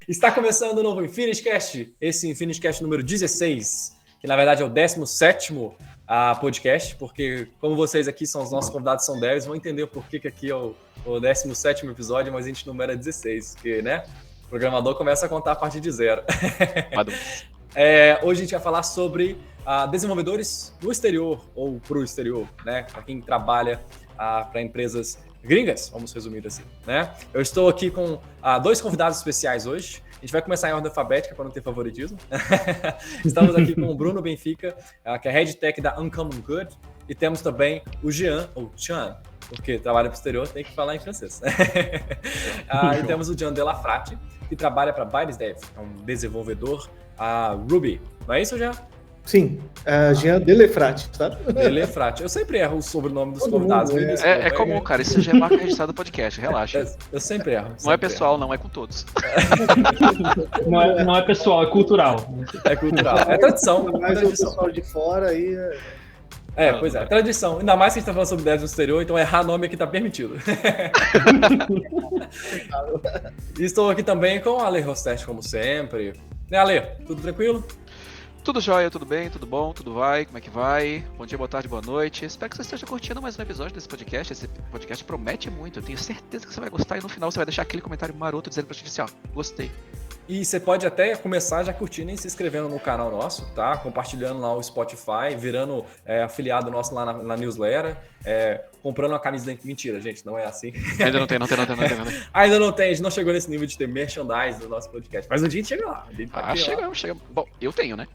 Está começando o novo InfinishCast, esse InfinishCast número 16, que na verdade é o 17º podcast, porque como vocês aqui são os nossos convidados, são devs, vão entender por que aqui é o 17º episódio, mas a gente numera 16, porque, né, o programador começa a contar a partir de zero. Hoje a gente vai falar sobre desenvolvedores no exterior, ou para o exterior, né, para quem trabalha para empresas gringas, vamos resumir assim, né? Eu estou aqui com dois convidados especiais hoje. A gente vai começar em ordem alfabética para não ter favoritismo. Estamos aqui com o Bruno Benfica, que é Head Tech da Uncommon Good, e temos também o Jean, ou Chan, porque trabalha para o exterior, tem que falar em francês. E temos o Jean Delafrate, que trabalha para BytesDev, é um desenvolvedor Ruby. Não é isso, Jean? Sim, Jean Delafrate, tá? Delafrate. Eu sempre erro o sobrenome dos convidados. É comum, cara. Isso já é marca registrada do podcast, relaxa. Eu sempre erro. Não é pessoal, não, é com todos. Não é pessoal, é cultural. É cultural. É tradição. Mas o pessoal de fora aí... Pois é, tradição. Ainda mais que a gente tá falando sobre devs no exterior, então errar nome aqui tá permitido. E estou aqui também com a Ale Rosteste, como sempre. Né, Ale? Tudo tranquilo? Tudo jóia, tudo bem, tudo bom, tudo vai, como é que vai? Bom dia, boa tarde, boa noite. Espero que você esteja curtindo mais um episódio desse podcast. Esse podcast promete muito, eu tenho certeza que você vai gostar e no final você vai deixar aquele comentário maroto dizendo pra gente assim, ó, gostei. E você pode até começar já curtindo e se inscrevendo no canal nosso, tá? Compartilhando lá o Spotify, virando afiliado nosso lá na newsletter, comprando uma camisa da... Mentira, gente, não é assim. Ainda não tem. Ainda não tem, a gente não chegou nesse nível de ter merchandise do nosso podcast, mas um dia a gente chega lá. Chegamos. Bom, eu tenho, né?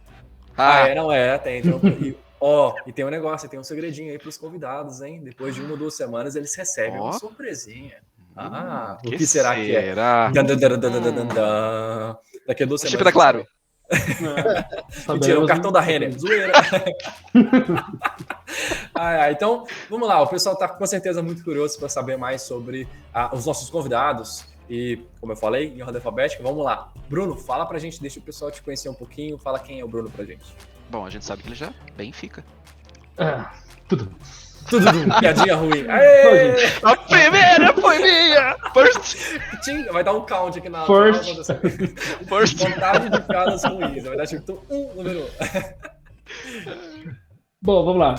Tem. Então, e tem um negócio, tem um segredinho aí pros convidados, hein? Depois de 1 ou 2 semanas eles recebem uma surpresinha. O que será que é? Daqui a 2 semanas. Chip da Claro. Mentira, o cartão da Renner. Zoeira. Então, vamos lá. O pessoal tá com certeza muito curioso para saber mais sobre os nossos convidados. E, como eu falei, em ordem alfabética, vamos lá. Bruno, fala pra gente, deixa o pessoal te conhecer um pouquinho. Fala quem é o Bruno pra gente. Bom, a gente sabe que ele já bem fica. Tudo. Piadinha ruim. Aê! A primeira foi minha! First! Vai dar um count aqui na First. Contagem de piadas ruins. Vai dar tipo número 1. Bom, vamos lá.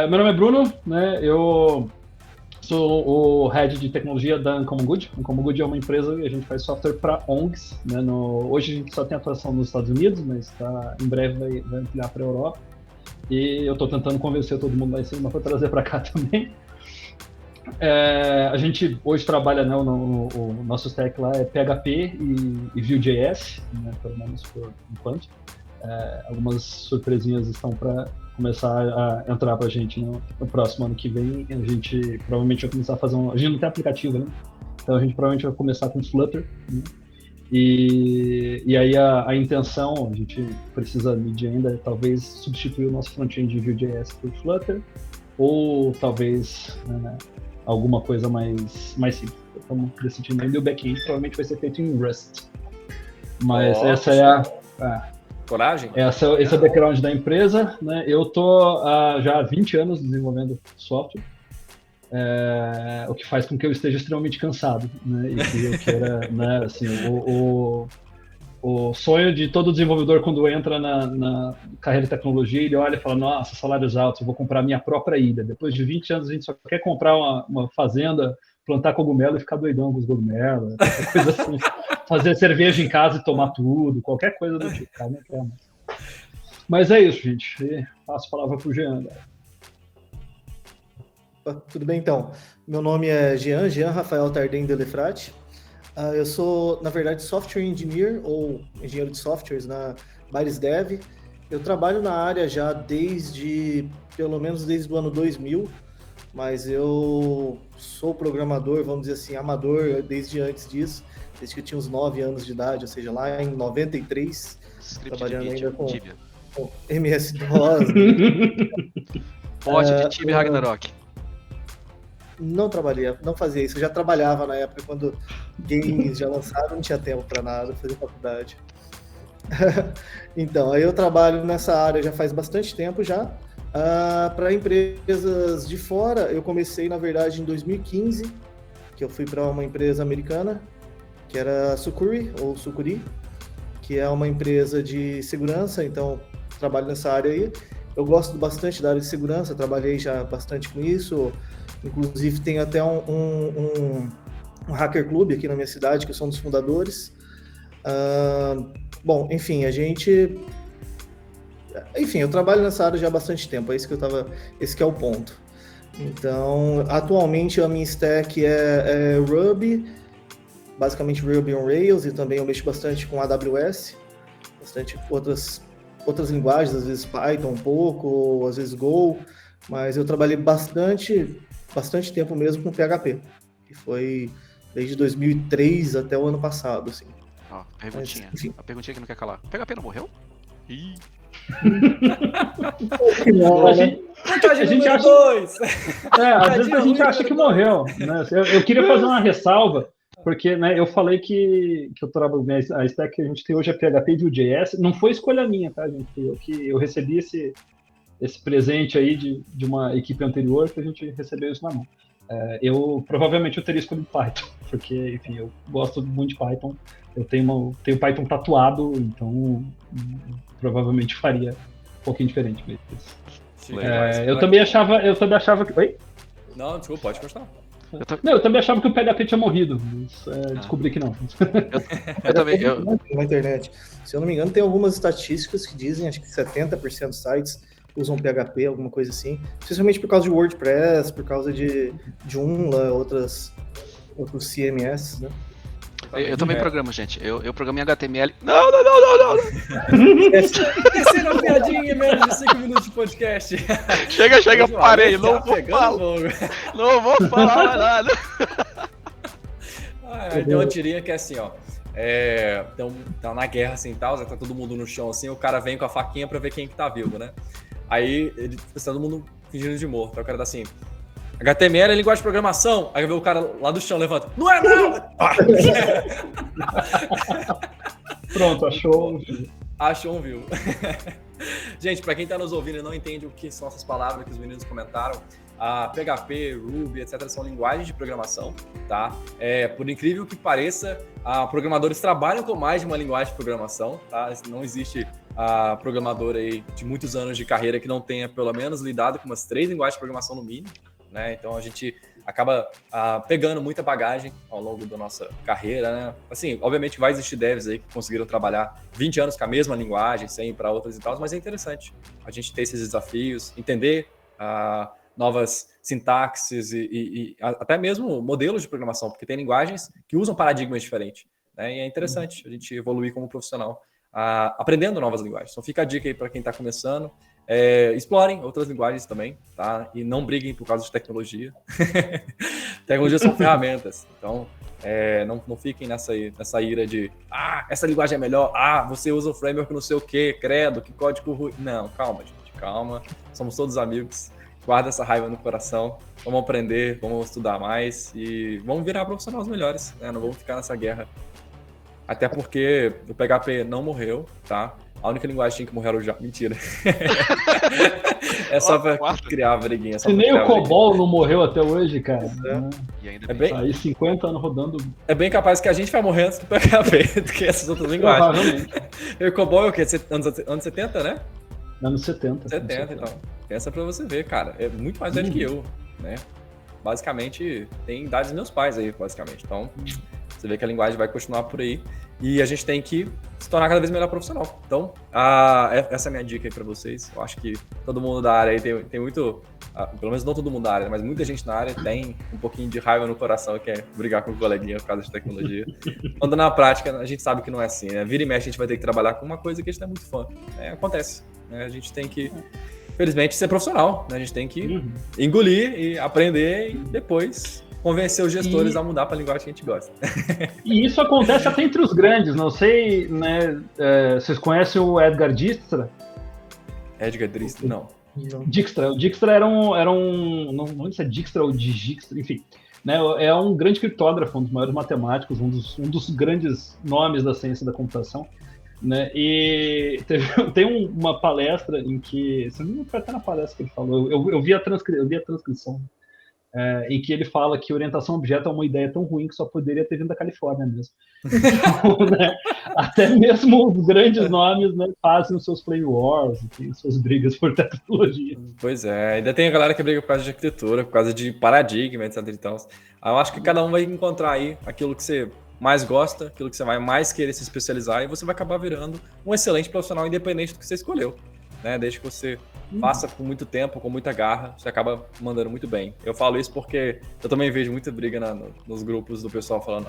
Meu nome é Bruno, né? Eu sou o Head de Tecnologia da Uncommon Good. Uncommon Good é uma empresa e a gente faz software para ONGs. Né? Hoje a gente só tem atuação nos Estados Unidos, mas em breve vai ampliar para a Europa. E eu estou tentando convencer todo mundo lá em cima para trazer para cá também. A gente hoje trabalha, né, o nosso stack lá é PHP e Vue.js, né, pelo menos por enquanto. Algumas surpresinhas estão para começar a entrar para a gente no próximo ano que vem. A gente provavelmente vai começar a fazer a gente não tem aplicativo, né? Então a gente provavelmente vai começar com Flutter, né? E aí a intenção, a gente precisa medir ainda, é talvez substituir o nosso front-end de Vue.js por Flutter, ou talvez alguma coisa mais simples. Estamos decidindo ainda, e o back-end provavelmente vai ser feito em Rust. Mas essa é Coragem? Esse é o background da empresa, né? Eu tô já há 20 anos desenvolvendo software. O que faz com que eu esteja extremamente cansado, né? E que eu queira, né, assim, o sonho de todo desenvolvedor quando entra na carreira de tecnologia, ele olha e fala, nossa, salários altos, eu vou comprar minha própria ilha. Depois de 20 anos a gente só quer comprar uma fazenda, plantar cogumelo e ficar doidão com os cogumelos, qualquer coisa assim. Fazer cerveja em casa e tomar tudo, qualquer coisa do tipo, cara, não quer mais. Mas é isso, gente. E passo a palavra pro Jean, galera. Tudo bem, então. Meu nome é Jean Rafael Tardem Delafrate. Eu sou, na verdade, Software Engineer ou engenheiro de softwares na BytesDev. Eu trabalho na área já pelo menos desde o ano 2000, mas eu sou programador, vamos dizer assim, amador desde antes disso, desde que eu tinha uns 9 anos de idade, ou seja, lá em 93, trabalhando ainda com MS-DOS. Pote de Tibia Ragnarok. Não fazia isso. Eu já trabalhava na época quando games já lançaram, não tinha tempo para nada, fazer faculdade. Então, aí eu trabalho nessa área já faz bastante tempo já. Para empresas de fora, eu comecei, na verdade, em 2015, que eu fui para uma empresa americana, que era Sucuri, ou Sucuri. que é uma empresa de segurança, então trabalho nessa área aí. Eu gosto bastante da área de segurança, trabalhei já bastante com isso, inclusive tem até um hacker club aqui na minha cidade, que eu sou um dos fundadores. Bom, enfim, eu trabalho nessa área já há bastante tempo, esse que é o ponto. Então, atualmente a minha stack é Ruby, basicamente Ruby on Rails, e também eu mexo bastante com AWS, bastante outras linguagens, às vezes Python um pouco, às vezes Go, mas eu trabalhei bastante tempo mesmo com PHP, que foi desde 2003 até o ano passado, assim. Ó, perguntinha. Mas, a perguntinha que não quer calar. O PHP não morreu? Ih. Não, A gente acha... às vezes a gente acha que morreu, né? Eu queria fazer uma ressalva, porque, né, eu falei que eu trabalho, a stack que a gente tem hoje é PHP e Vue.js, não foi escolha minha, tá, gente? Eu recebi esse presente aí de uma equipe anterior, que a gente recebeu isso na mão. Provavelmente eu teria escolhido Python, porque, enfim, eu gosto muito de Python, eu tenho Python tatuado, então provavelmente faria um pouquinho diferente mesmo. Eu também achava que... Oi? Não, desculpa, pode continuar. Eu também achava que o PHP tinha morrido, mas descobri que não. Eu também. Na internet. Se eu não me engano, tem algumas estatísticas que dizem, acho que 70% dos sites usam PHP, alguma coisa assim, especialmente por causa de WordPress, por causa de Joomla, outros CMS, né? Eu também programo, gente. Eu programo em HTML. Não! Terceira piadinha em menos de 5 minutos de podcast. Chega, parei. Não vou falar mais nada. Tem uma tirinha que é assim, ó. Então, tá na guerra assim, tal, tá todo mundo no chão assim, o cara vem com a faquinha pra ver quem que tá vivo, né? Aí, todo mundo fingindo de morto. Aí o cara tá assim... HTML é linguagem de programação. Aí vê o cara lá do chão levanta. Não é não! Pronto, achou. Achou um view. Gente, para quem está nos ouvindo e não entende o que são essas palavras que os meninos comentaram, PHP, Ruby, etc. são linguagens de programação, tá? Por incrível que pareça, programadores trabalham com mais de uma linguagem de programação, tá? Não existe programador aí de muitos anos de carreira que não tenha pelo menos lidado com umas 3 linguagens de programação no mínimo, né? Então a gente acaba pegando muita bagagem ao longo da nossa carreira, né? Assim, obviamente vai existir devs aí que conseguiram trabalhar 20 anos com a mesma linguagem, sem ir para outras e tal, mas é interessante a gente ter esses desafios, entender novas sintaxes e até mesmo modelos de programação, porque tem linguagens que usam paradigmas diferentes, né? E é interessante a gente evoluir como profissional, aprendendo novas linguagens. Então fica a dica aí para quem está começando. Explorem outras linguagens também, tá? E não briguem por causa de tecnologia. Tecnologia são ferramentas. Então, não fiquem nessa ira de essa linguagem é melhor, você usa o framework não sei o que, credo, que código ruim. Não, calma, gente, calma. Somos todos amigos. Guarda essa raiva no coração. Vamos aprender, vamos estudar mais e vamos virar profissionais melhores, né? Não vamos ficar nessa guerra. Até porque o PHP não morreu, tá? A única linguagem que morreu já. Mentira. É só pra criar a briguinha. Se nem o COBOL não morreu até hoje, cara. E ainda bem... Aí 50 anos rodando. É bem capaz que a gente vai morrer antes do PHP do que essas outras linguagens. E o COBOL é o quê? Anos 70, né? Anos 70. 70, então. Pensa pra você ver, cara. É muito mais velho que eu, né? Basicamente, tem idade dos meus pais aí, basicamente. Então, você vê que a linguagem vai continuar por aí. E a gente tem que se tornar cada vez melhor profissional. Então, essa é a minha dica aí pra vocês. Eu acho que todo mundo da área aí tem muito... pelo menos não todo mundo da área, mas muita gente na área tem um pouquinho de raiva no coração, que é brigar com o coleguinha por causa de tecnologia. Quando na prática, a gente sabe que não é assim, né? Vira e mexe, a gente vai ter que trabalhar com uma coisa que a gente não é muito fã. Acontece, né? A gente tem que, felizmente, ser profissional, né? A gente tem que engolir e aprender e depois... convencer os gestores a mudar para a linguagem que a gente gosta. E isso acontece até entre os grandes, não sei, né? Vocês conhecem o Edgar Dijkstra? Edgar Dijkstra, não. Dijkstra. O Dijkstra era um não sei se é Dijkstra ou Dijkstra, enfim. Né, é um grande criptógrafo, um dos maiores matemáticos, um dos grandes nomes da ciência da computação. Né, e tem uma palestra em que, se não me engano, foi até na palestra que ele falou, eu vi a transcrição. em que ele fala que orientação a objeto é uma ideia tão ruim que só poderia ter vindo da Califórnia mesmo. Então, né, até mesmo os grandes nomes, né, fazem os seus play wars, tem suas brigas por tecnologia. Pois é, ainda tem a galera que briga por causa de arquitetura, por causa de paradigma, etc. Então, eu acho que cada um vai encontrar aí aquilo que você mais gosta, aquilo que você vai mais querer se especializar, e você vai acabar virando um excelente profissional independente do que você escolheu, né? Desde que você faça com muito tempo, com muita garra, você acaba mandando muito bem. Eu falo isso porque eu também vejo muita briga nos grupos do pessoal falando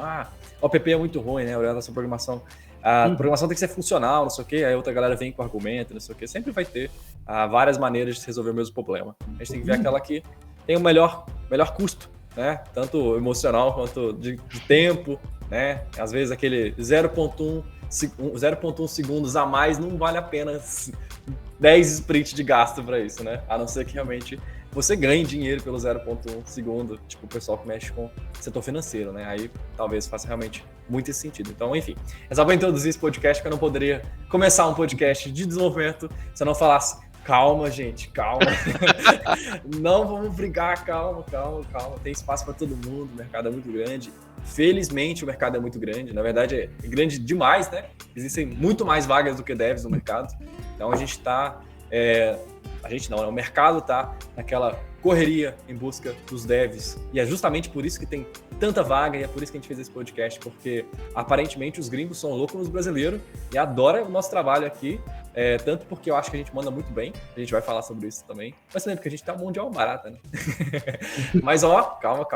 o OPP é muito ruim, né? Orientação à programação. A programação tem que ser funcional, não sei o quê, aí outra galera vem com argumento, não sei o quê. Sempre vai ter várias maneiras de resolver o mesmo problema. A gente tem que ver aquela que tem o melhor custo, né? Tanto emocional quanto de tempo, né? Às vezes aquele 0.1 segundos a mais não vale a pena 10 sprints de gasto para isso, né? A não ser que realmente você ganhe dinheiro pelo 0.1 segundo, tipo o pessoal que mexe com setor financeiro, né? Aí talvez faça realmente muito esse sentido. Então, enfim, é só para introduzir esse podcast, que eu não poderia começar um podcast de desenvolvimento se eu não falasse: calma, gente, calma. Não vamos brigar, calma. Tem espaço para todo mundo, o mercado é muito grande. Felizmente, o mercado é muito grande. Na verdade, é grande demais, né? Existem muito mais vagas do que devs no mercado. Então, a gente tá... o mercado tá naquela correria em busca dos devs. E é justamente por isso que tem tanta vaga, e é por isso que a gente fez esse podcast, porque aparentemente os gringos são loucos nos brasileiros e adoram o nosso trabalho aqui, tanto porque eu acho que a gente manda muito bem, a gente vai falar sobre isso também, mas também porque a gente tá um mundial barata, né? Mas calma,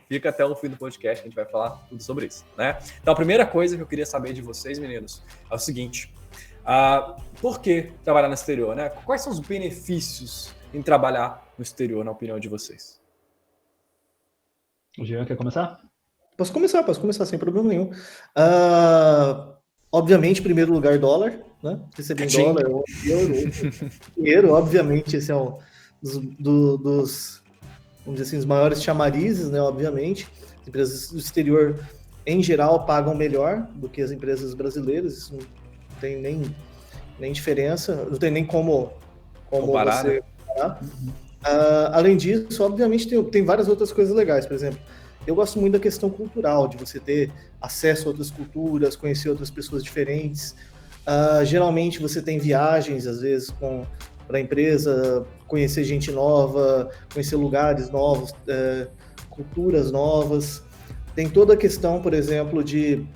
fica até o fim do podcast que a gente vai falar tudo sobre isso, né? Então a primeira coisa que eu queria saber de vocês, meninos, é o seguinte: por que trabalhar no exterior, né? Quais são os benefícios em trabalhar no exterior, na opinião de vocês? O Jean quer começar? Posso começar sem problema nenhum. Obviamente, em primeiro lugar, dólar, né? Receber em dólar, euro, dinheiro, obviamente, esse é um dos, vamos dizer assim, os maiores chamarizes, né? Obviamente, as empresas do exterior, em geral, pagam melhor do que as empresas brasileiras, isso não tem nem diferença, não tem nem como comparar, você comparar. Além disso, obviamente, tem várias outras coisas legais. Por exemplo, eu gosto muito da questão cultural, de você ter acesso a outras culturas, conhecer outras pessoas diferentes. Geralmente você tem viagens, às vezes, para a empresa, conhecer gente nova, conhecer lugares novos, culturas novas. Tem toda a questão, por exemplo, de...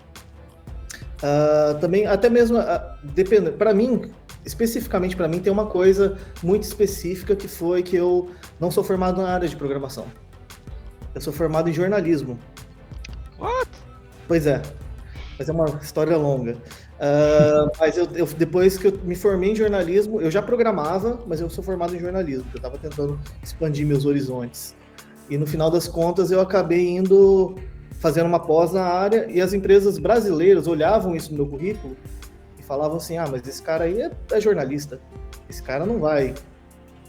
também, até mesmo, depende, para mim, especificamente para mim, tem uma coisa muito específica que foi que eu não sou formado na área de programação. Eu sou formado em jornalismo. What? Pois é, mas é uma história longa. Mas eu, depois que eu me formei em jornalismo, eu já programava, mas eu sou formado em jornalismo. Eu estava tentando expandir meus horizontes. E no final das contas, eu acabei fazendo uma pós na área, e as empresas brasileiras olhavam isso no meu currículo e falavam assim: mas esse cara aí é jornalista, esse cara não vai,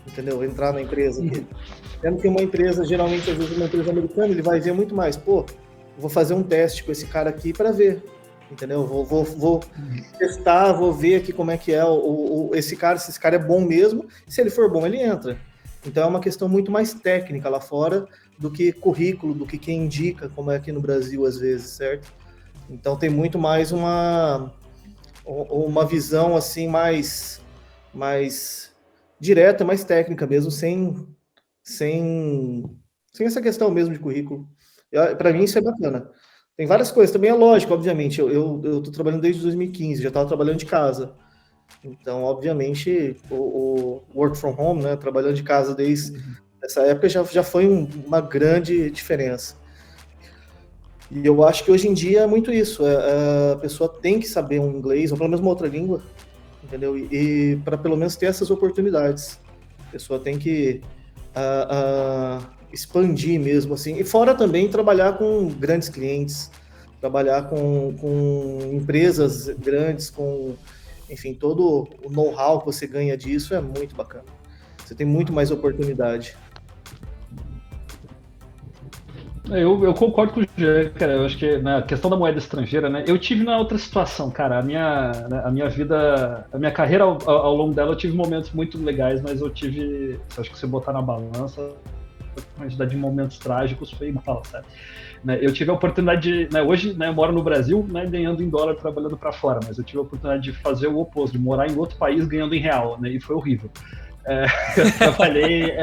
entendeu, entrar na empresa. Tendo que uma empresa, geralmente, às vezes uma empresa americana, ele vai ver muito mais, vou fazer um teste com esse cara aqui para ver, entendeu, vou testar, vou ver aqui como é que é esse cara, se esse cara é bom mesmo, e se ele for bom, ele entra. Então é uma questão muito mais técnica lá fora do que currículo, do que quem indica, como é aqui no Brasil às vezes, certo? Então tem muito mais uma visão assim mais direta, mais técnica mesmo, sem essa questão mesmo de currículo. Para mim isso é bacana. Tem várias coisas, também é lógico, obviamente, eu tô trabalhando desde 2015, já estava trabalhando de casa. Então, obviamente, o work from home, né, trabalhando de casa desde essa época já foi uma grande diferença. E eu acho que hoje em dia é muito isso, a pessoa tem que saber um inglês, ou pelo menos uma outra língua, entendeu? E para pelo menos ter essas oportunidades. A pessoa tem que expandir mesmo, assim. E fora também trabalhar com grandes clientes, trabalhar com empresas grandes, enfim, todo o know-how que você ganha disso é muito bacana. Você tem muito mais oportunidade. Eu concordo com o Jean, cara. Eu acho que na questão da moeda estrangeira, né? Eu tive na outra situação, cara. A minha vida, a minha carreira ao longo dela, eu tive momentos muito legais, mas eu tive, acho que se você botar na balança, a quantidade de momentos trágicos foi igual, sabe? Né, eu tive a oportunidade de, né, hoje, né, eu moro no Brasil, né, ganhando em dólar, trabalhando para fora, mas eu tive a oportunidade de fazer o oposto, de morar em outro país ganhando em real, né, e foi horrível. Eu trabalhei,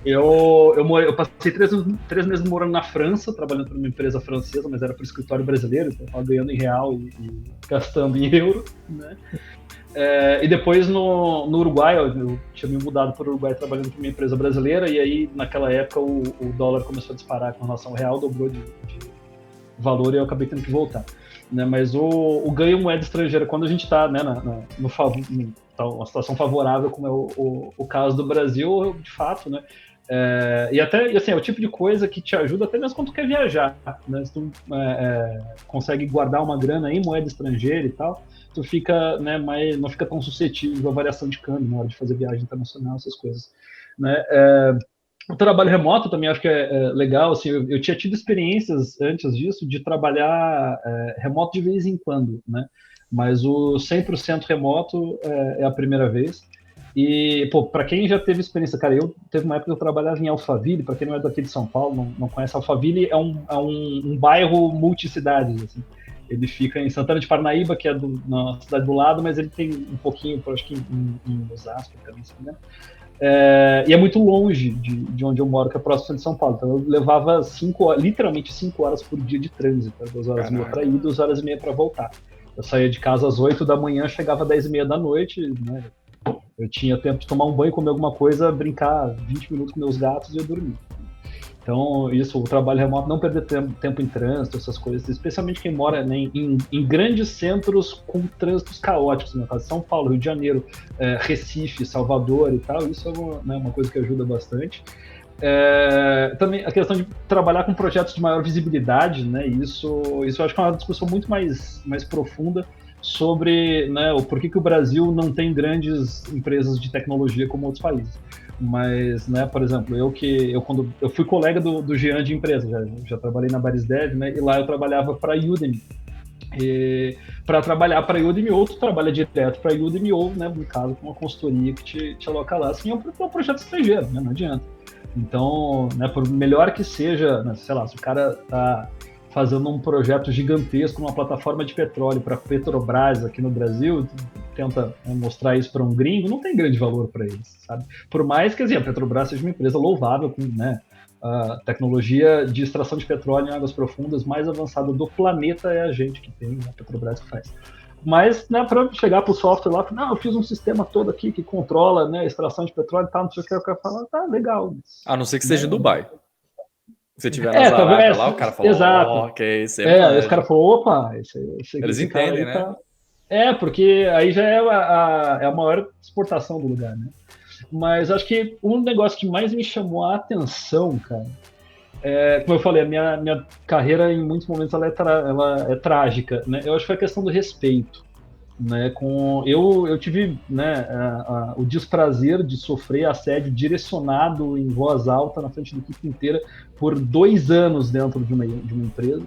eu passei 3 meses morando na França, trabalhando para uma empresa francesa, mas era para o escritório brasileiro, então eu estava ganhando em real e gastando em euro, né? E depois no Uruguai, eu tinha me mudado para o Uruguai trabalhando para uma empresa brasileira, e aí naquela época o dólar começou a disparar com relação ao real, dobrou de valor e eu acabei tendo que voltar. Né? Mas o ganho em moeda estrangeira, quando a gente está, né, uma situação favorável, como é o caso do Brasil, de fato, né? E até, assim, é o tipo de coisa que te ajuda até mesmo quando tu quer viajar, né? Se tu consegue guardar uma grana em moeda estrangeira e tal, tu fica, né, não fica tão suscetível à variação de câmbio na hora de fazer viagem internacional, essas coisas, né? O trabalho remoto também acho que é legal, assim, eu tinha tido experiências antes disso de trabalhar remoto de vez em quando, né? Mas o 100% remoto é a primeira vez. E, pô, para quem já teve experiência, cara, teve uma época que eu trabalhava em Alphaville, para quem não é daqui de São Paulo, não conhece, Alphaville é um bairro multicidades, assim. Ele fica em Santana de Parnaíba, que é na cidade do lado, mas ele tem um pouquinho, acho que em Osasco também, né? E é muito longe de onde eu moro, que é próximo de São Paulo. Então eu levava literalmente 5 horas por dia de trânsito, 2 horas e meia para ir, 2 horas e meia para voltar. Eu saía de casa às 8 da manhã, chegava às 10 e meia da noite, né? Eu tinha tempo de tomar um banho, comer alguma coisa, brincar 20 minutos com meus gatos e eu dormir. Então, o trabalho remoto, não perder tempo em trânsito, essas coisas, especialmente quem mora, né, em grandes centros com trânsitos caóticos, no caso de São Paulo, Rio de Janeiro, Recife, Salvador e tal, isso é uma coisa que ajuda bastante. Também a questão de trabalhar com projetos de maior visibilidade, né, isso eu acho que é uma discussão muito mais profunda sobre, né, o porquê que o Brasil não tem grandes empresas de tecnologia como outros países. Mas, né, por exemplo, quando eu fui colega do Jean de empresa, já trabalhei na Barisdev, né, e lá eu trabalhava para a Udemy. E para trabalhar para a Udemy, ou tu trabalha direto para a Udemy, ou, né, no caso, com uma consultoria que te aloca lá, assim, é um projeto estrangeiro, né, não adianta. Então, né, por melhor que seja, né, sei lá, se o cara tá fazendo um projeto gigantesco numa plataforma de petróleo para Petrobras aqui no Brasil, tenta mostrar isso para um gringo, não tem grande valor para eles, sabe? Por mais que assim, a Petrobras seja uma empresa louvável, com, né, a tecnologia de extração de petróleo em águas profundas mais avançada do planeta é a gente que tem, a Petrobras que faz. Mas, né, para chegar para o software lá, não, eu fiz um sistema todo aqui que controla, né, a extração de petróleo e tal, não sei o que, eu quero falar, tá, legal. A não ser que seja Dubai. Se tiver nas Arábia lá, o cara falou, exato. Ok, aí os caras falaram, opa, eles entendem, né? Tá... porque aí já é a maior exportação do lugar, né? Mas acho que um negócio que mais me chamou a atenção, cara, como eu falei, a minha carreira em muitos momentos ela é trágica, né? Eu acho que foi a questão do respeito. Né, eu tive, né, o desprazer de sofrer assédio direcionado em voz alta na frente da equipe inteira por 2 anos dentro de uma empresa,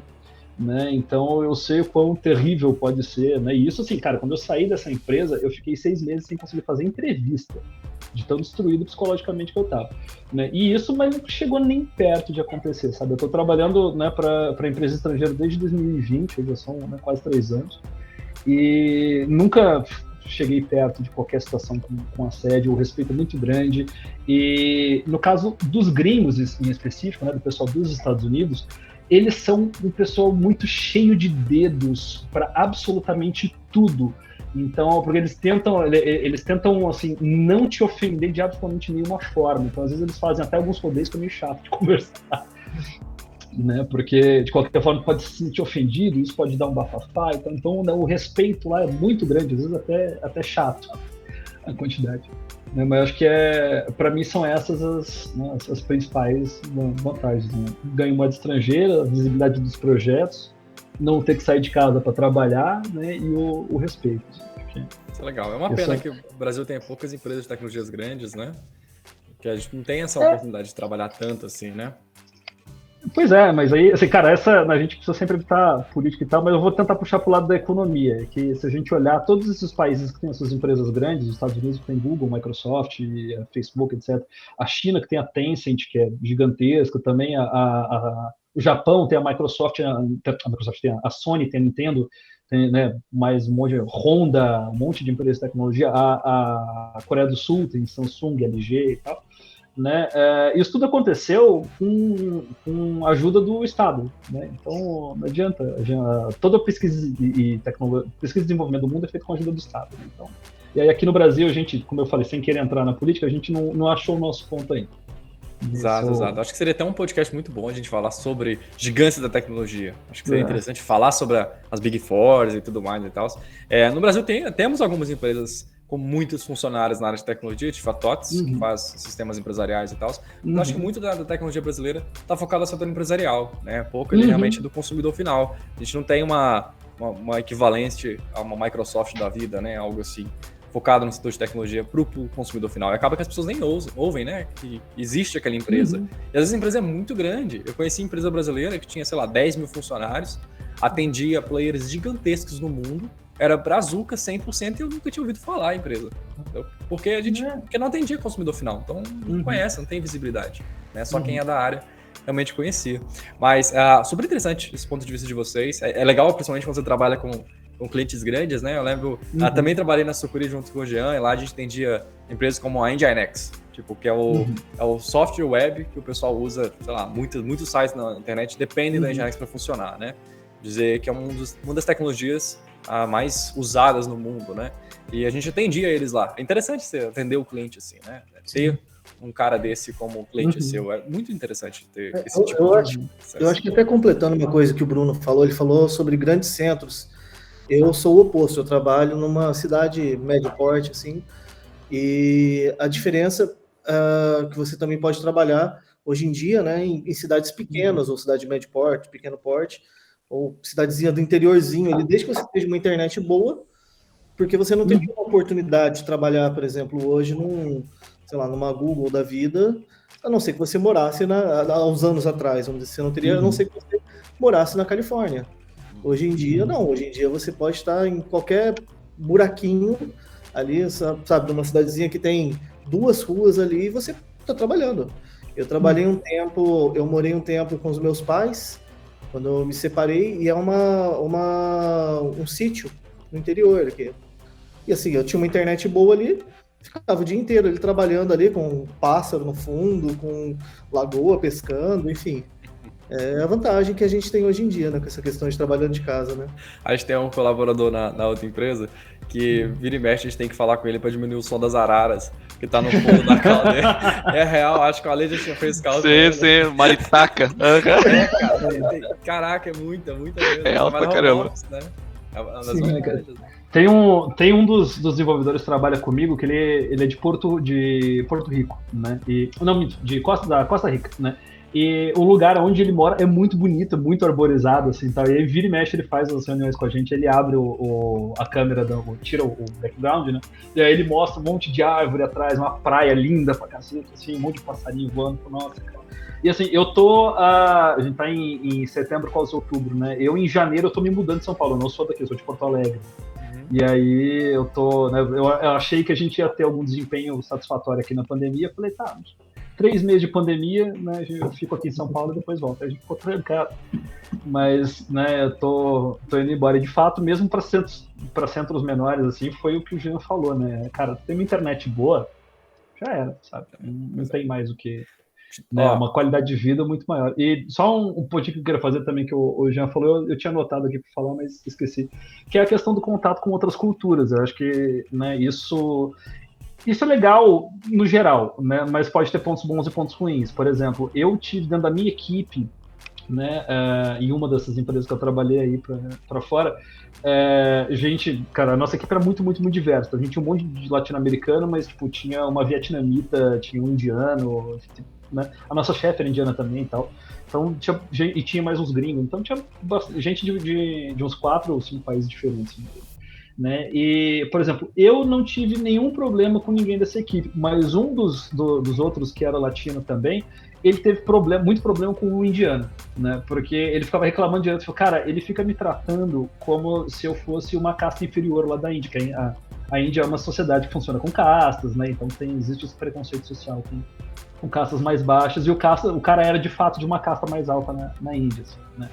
né, então eu sei o quão terrível pode ser, né, e isso assim, cara, quando eu saí dessa empresa, eu fiquei 6 meses sem conseguir fazer entrevista, de tão destruído psicologicamente que eu tava, né, e isso mas não chegou nem perto de acontecer, sabe, eu tô trabalhando, né, para empresa estrangeira desde 2020, já são, né, quase 3 anos, e nunca cheguei perto de qualquer situação com assédio, o respeito é muito grande. E no caso dos gringos em específico, né, do pessoal dos Estados Unidos, eles são um pessoal muito cheio de dedos para absolutamente tudo. Então, porque eles tentam assim, não te ofender de absolutamente nenhuma forma. Então, às vezes eles fazem até alguns rodeios que é meio chato de conversar. Né, porque de qualquer forma pode se sentir ofendido, isso pode dar um bafafá, então né, o respeito lá é muito grande, às vezes até chato a quantidade, né, mas acho que para mim são essas as principais vantagens, né? Ganho moeda estrangeira, a visibilidade dos projetos, não ter que sair de casa para trabalhar, né, e o respeito. Isso é legal, é uma pena que o Brasil tenha poucas empresas de tecnologias grandes, né, que a gente não tem essa oportunidade de trabalhar tanto assim, né? Pois é, mas aí, assim, cara, a gente precisa sempre evitar política e tal, mas eu vou tentar puxar pro lado da economia, que se a gente olhar todos esses países que têm as suas empresas grandes, os Estados Unidos que tem Google, Microsoft, Facebook, etc., a China que tem a Tencent, que é gigantesca, também o Japão tem a Microsoft, a Microsoft tem a Sony, tem a Nintendo, tem, né, mais um monte de Honda, um monte de empresas de tecnologia, a Coreia do Sul tem Samsung, LG e tal. Né? Isso tudo aconteceu com a ajuda do Estado, né? Então não adianta, toda pesquisa e desenvolvimento do mundo é feita com a ajuda do Estado, né? Então, e aí aqui no Brasil a gente, como eu falei, sem querer entrar na política, a gente não achou o nosso ponto ainda. Exato. Acho que seria até um podcast muito bom a gente falar sobre gigantes da tecnologia. Acho que seria interessante falar sobre as Big Four e tudo mais e tal. No Brasil temos algumas empresas com muitos funcionários na área de tecnologia, tipo a TOTS, que faz sistemas empresariais e tal. Mas acho que muito da tecnologia brasileira está focada no setor empresarial, né? Pouco ali realmente do consumidor final. A gente não tem uma equivalente a uma Microsoft da vida, né? Algo assim, focado no setor de tecnologia para o consumidor final. E acaba que as pessoas nem ouvem, né? Que existe aquela empresa. E às vezes a empresa é muito grande. Eu conheci empresa brasileira que tinha, sei lá, 10 mil funcionários, atendia players gigantescos no mundo, era brazuca 100% e eu nunca tinha ouvido falar a empresa. Porque porque não atendia consumidor final. Então não conhece, não tem visibilidade. Né? Só quem é da área realmente conhecia. Mas super interessante esse ponto de vista de vocês. É legal, principalmente quando você trabalha com clientes grandes, né? Eu lembro, também trabalhei na Sucuri junto com o Jean, e lá a gente atendia empresas como a Nginx, tipo, que é o software web que o pessoal usa, sei lá, muitos sites na internet dependem da Nginx para funcionar, né? Dizer que é uma das tecnologias mais usadas no mundo, né? E a gente atendia eles lá. É interessante você atender o cliente assim, né? Ter um cara desse como cliente seu. É muito interessante ter esse tipo de acesso. Eu acho que até completando uma coisa que o Bruno falou, ele falou sobre grandes centros. Eu sou o oposto, eu trabalho numa cidade médio porte, assim, e a diferença que você também pode trabalhar hoje em dia, né, em cidades pequenas, ou cidade de médio porte, pequeno porte, ou cidadezinha do interiorzinho, ali, desde que você tenha uma internet boa, porque você não tem uma oportunidade de trabalhar, por exemplo, hoje numa Google da vida, a não ser que você morasse há uns anos atrás, vamos dizer, você não teria, a não ser que você morasse na Califórnia. Hoje em dia, não. Hoje em dia você pode estar em qualquer buraquinho ali, sabe, numa cidadezinha que tem 2 ruas ali e você está trabalhando. Eu trabalhei eu morei um tempo com os meus pais, quando eu me separei, e é um sítio no interior aqui. E assim, eu tinha uma internet boa ali, ficava o dia inteiro ali trabalhando ali com pássaro no fundo, com lagoa pescando, enfim. É a vantagem que a gente tem hoje em dia, né, com essa questão de trabalhando de casa, né? A gente tem um colaborador na outra empresa que vira e mexe, a gente tem que falar com ele para diminuir o som das araras que tá no fundo da caldeira. É real, acho que a lei já fez cálculo. Sim, maritaca. Cara, caraca, é muita mesmo. É alto pra caramba. Né? Tem um dos desenvolvedores que trabalha comigo, que ele é de Porto Rico, né? Da Costa Rica, né? E o lugar onde ele mora é muito bonito, muito arborizado, assim, tal. E aí vira e mexe, ele faz as reuniões com a gente, ele abre a câmera, tira o background, né? E aí ele mostra um monte de árvore atrás, uma praia linda pra cacete, assim, um monte de passarinho voando, nossa, cara. E assim, a gente tá em setembro, quase outubro, né? Eu em janeiro eu tô me mudando de São Paulo, eu não sou daqui, eu sou de Porto Alegre. E aí eu tô, né, eu achei que a gente ia ter algum desempenho satisfatório aqui na pandemia, eu falei, 3 meses de pandemia, né, eu fico aqui em São Paulo e depois volto. A gente ficou trancado. Mas, né, eu tô indo embora. E, de fato, mesmo para centros menores, assim, foi o que o Jean falou, né? Cara, tem uma internet boa, já era, sabe? Não tem mais o que... Né, uma qualidade de vida muito maior. E só um pontinho que eu queria fazer também, que o Jean falou, eu tinha anotado aqui para falar, mas esqueci, que é a questão do contato com outras culturas. Eu acho que, né, isso é legal no geral, né, mas pode ter pontos bons e pontos ruins. Por exemplo, eu tive dentro da minha equipe, né, em uma dessas empresas que eu trabalhei aí para fora, cara, a nossa equipe era muito, muito, muito diversa. A gente tinha um monte de latino-americano, mas tipo, tinha uma vietnamita, tinha um indiano, né? A nossa chefe era indiana também e tal. Então, tinha mais uns gringos. Então tinha gente de uns 4 ou 5 países diferentes. né? E, por exemplo, eu não tive nenhum problema com ninguém dessa equipe, mas um dos outros, que era latino também, ele teve muito problema com o indiano, né? Porque ele ficava reclamando direto, falou, cara, ele fica me tratando como se eu fosse uma casta inferior lá da Índia, que a Índia é uma sociedade que funciona com castas, né? Então existe esse preconceito social com castas mais baixas, e o cara era de fato de uma casta mais alta na Índia, assim, né?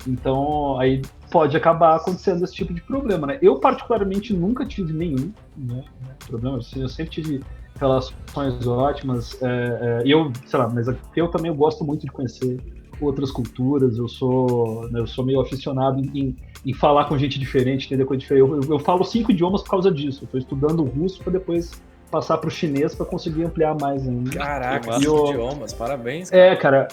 Então aí pode acabar acontecendo esse tipo de problema, né? Eu particularmente nunca tive nenhum, né, problema, eu sempre tive relações ótimas, e eu, sei lá, mas eu também gosto muito de conhecer outras culturas, eu sou meio aficionado em falar com gente diferente, entender coisa diferente. Eu falo 5 idiomas por causa disso, eu estou estudando russo para depois passar para o chinês para conseguir ampliar mais ainda. Caraca, 5 idiomas, parabéns. Cara.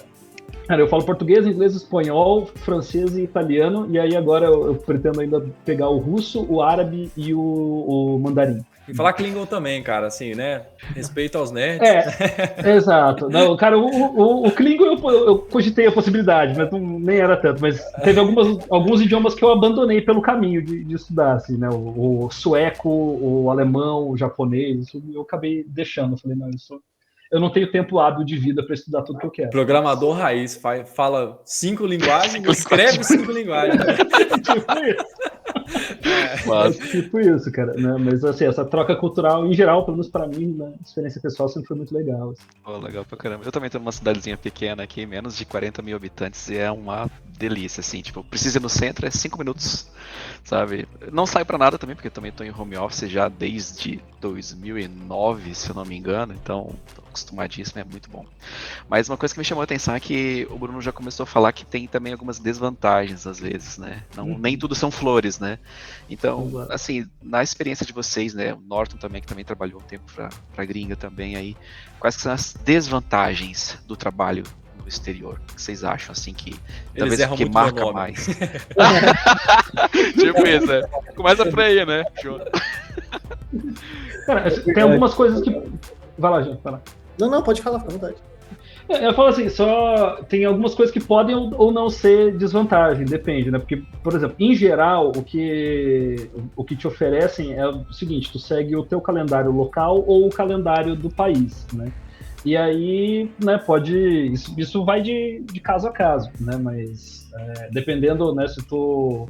Cara, eu falo português, inglês, espanhol, francês e italiano, e aí agora eu pretendo ainda pegar o russo, o árabe e o mandarim. E falar Klingon também, cara, assim, né? Respeito aos nerds. Exato. Não, cara, o Klingon eu cogitei a possibilidade, mas nem era tanto. Mas teve alguns idiomas que eu abandonei pelo caminho de estudar, assim, né? O sueco, o alemão, o japonês, isso eu acabei deixando. Eu falei, não, eu não tenho tempo hábil de vida para estudar tudo que eu quero. Programador raiz, fala 5 linguagens, escreve 5 linguagens. Tipo isso, cara, né? Mas assim, essa troca cultural, em geral, pelo menos pra mim, né, experiência pessoal sempre foi muito legal. Assim. Oh, legal pra caramba. Eu também tô numa cidadezinha pequena aqui, menos de 40 mil habitantes, e é uma delícia, assim, tipo, preciso ir no centro, é 5 minutos, sabe? Não saio pra nada também, porque eu também tô em home office já desde 2009, se eu não me engano, então tô acostumadíssimo, é muito bom. Mas uma coisa que me chamou a atenção é que o Bruno já começou a falar que tem também algumas desvantagens, às vezes, né? Nem tudo são flores, né? Então, assim, na experiência de vocês, né, o Norton também, que também trabalhou um tempo pra gringa também aí, quais que são as desvantagens do trabalho no exterior? O que vocês acham, assim, que talvez que marca mais? Tipo isso, né? Começa por aí, né, João? Cara, tem algumas coisas que... Vai lá, João, vai lá. Não, pode falar, fica à vontade. Eu falo assim, só tem algumas coisas que podem ou não ser desvantagem, depende, né? Porque, por exemplo, em geral, o que te oferecem é o seguinte, tu segue o teu calendário local ou o calendário do país, né? E aí, né, isso vai de caso a caso, né? Mas dependendo, né, se tu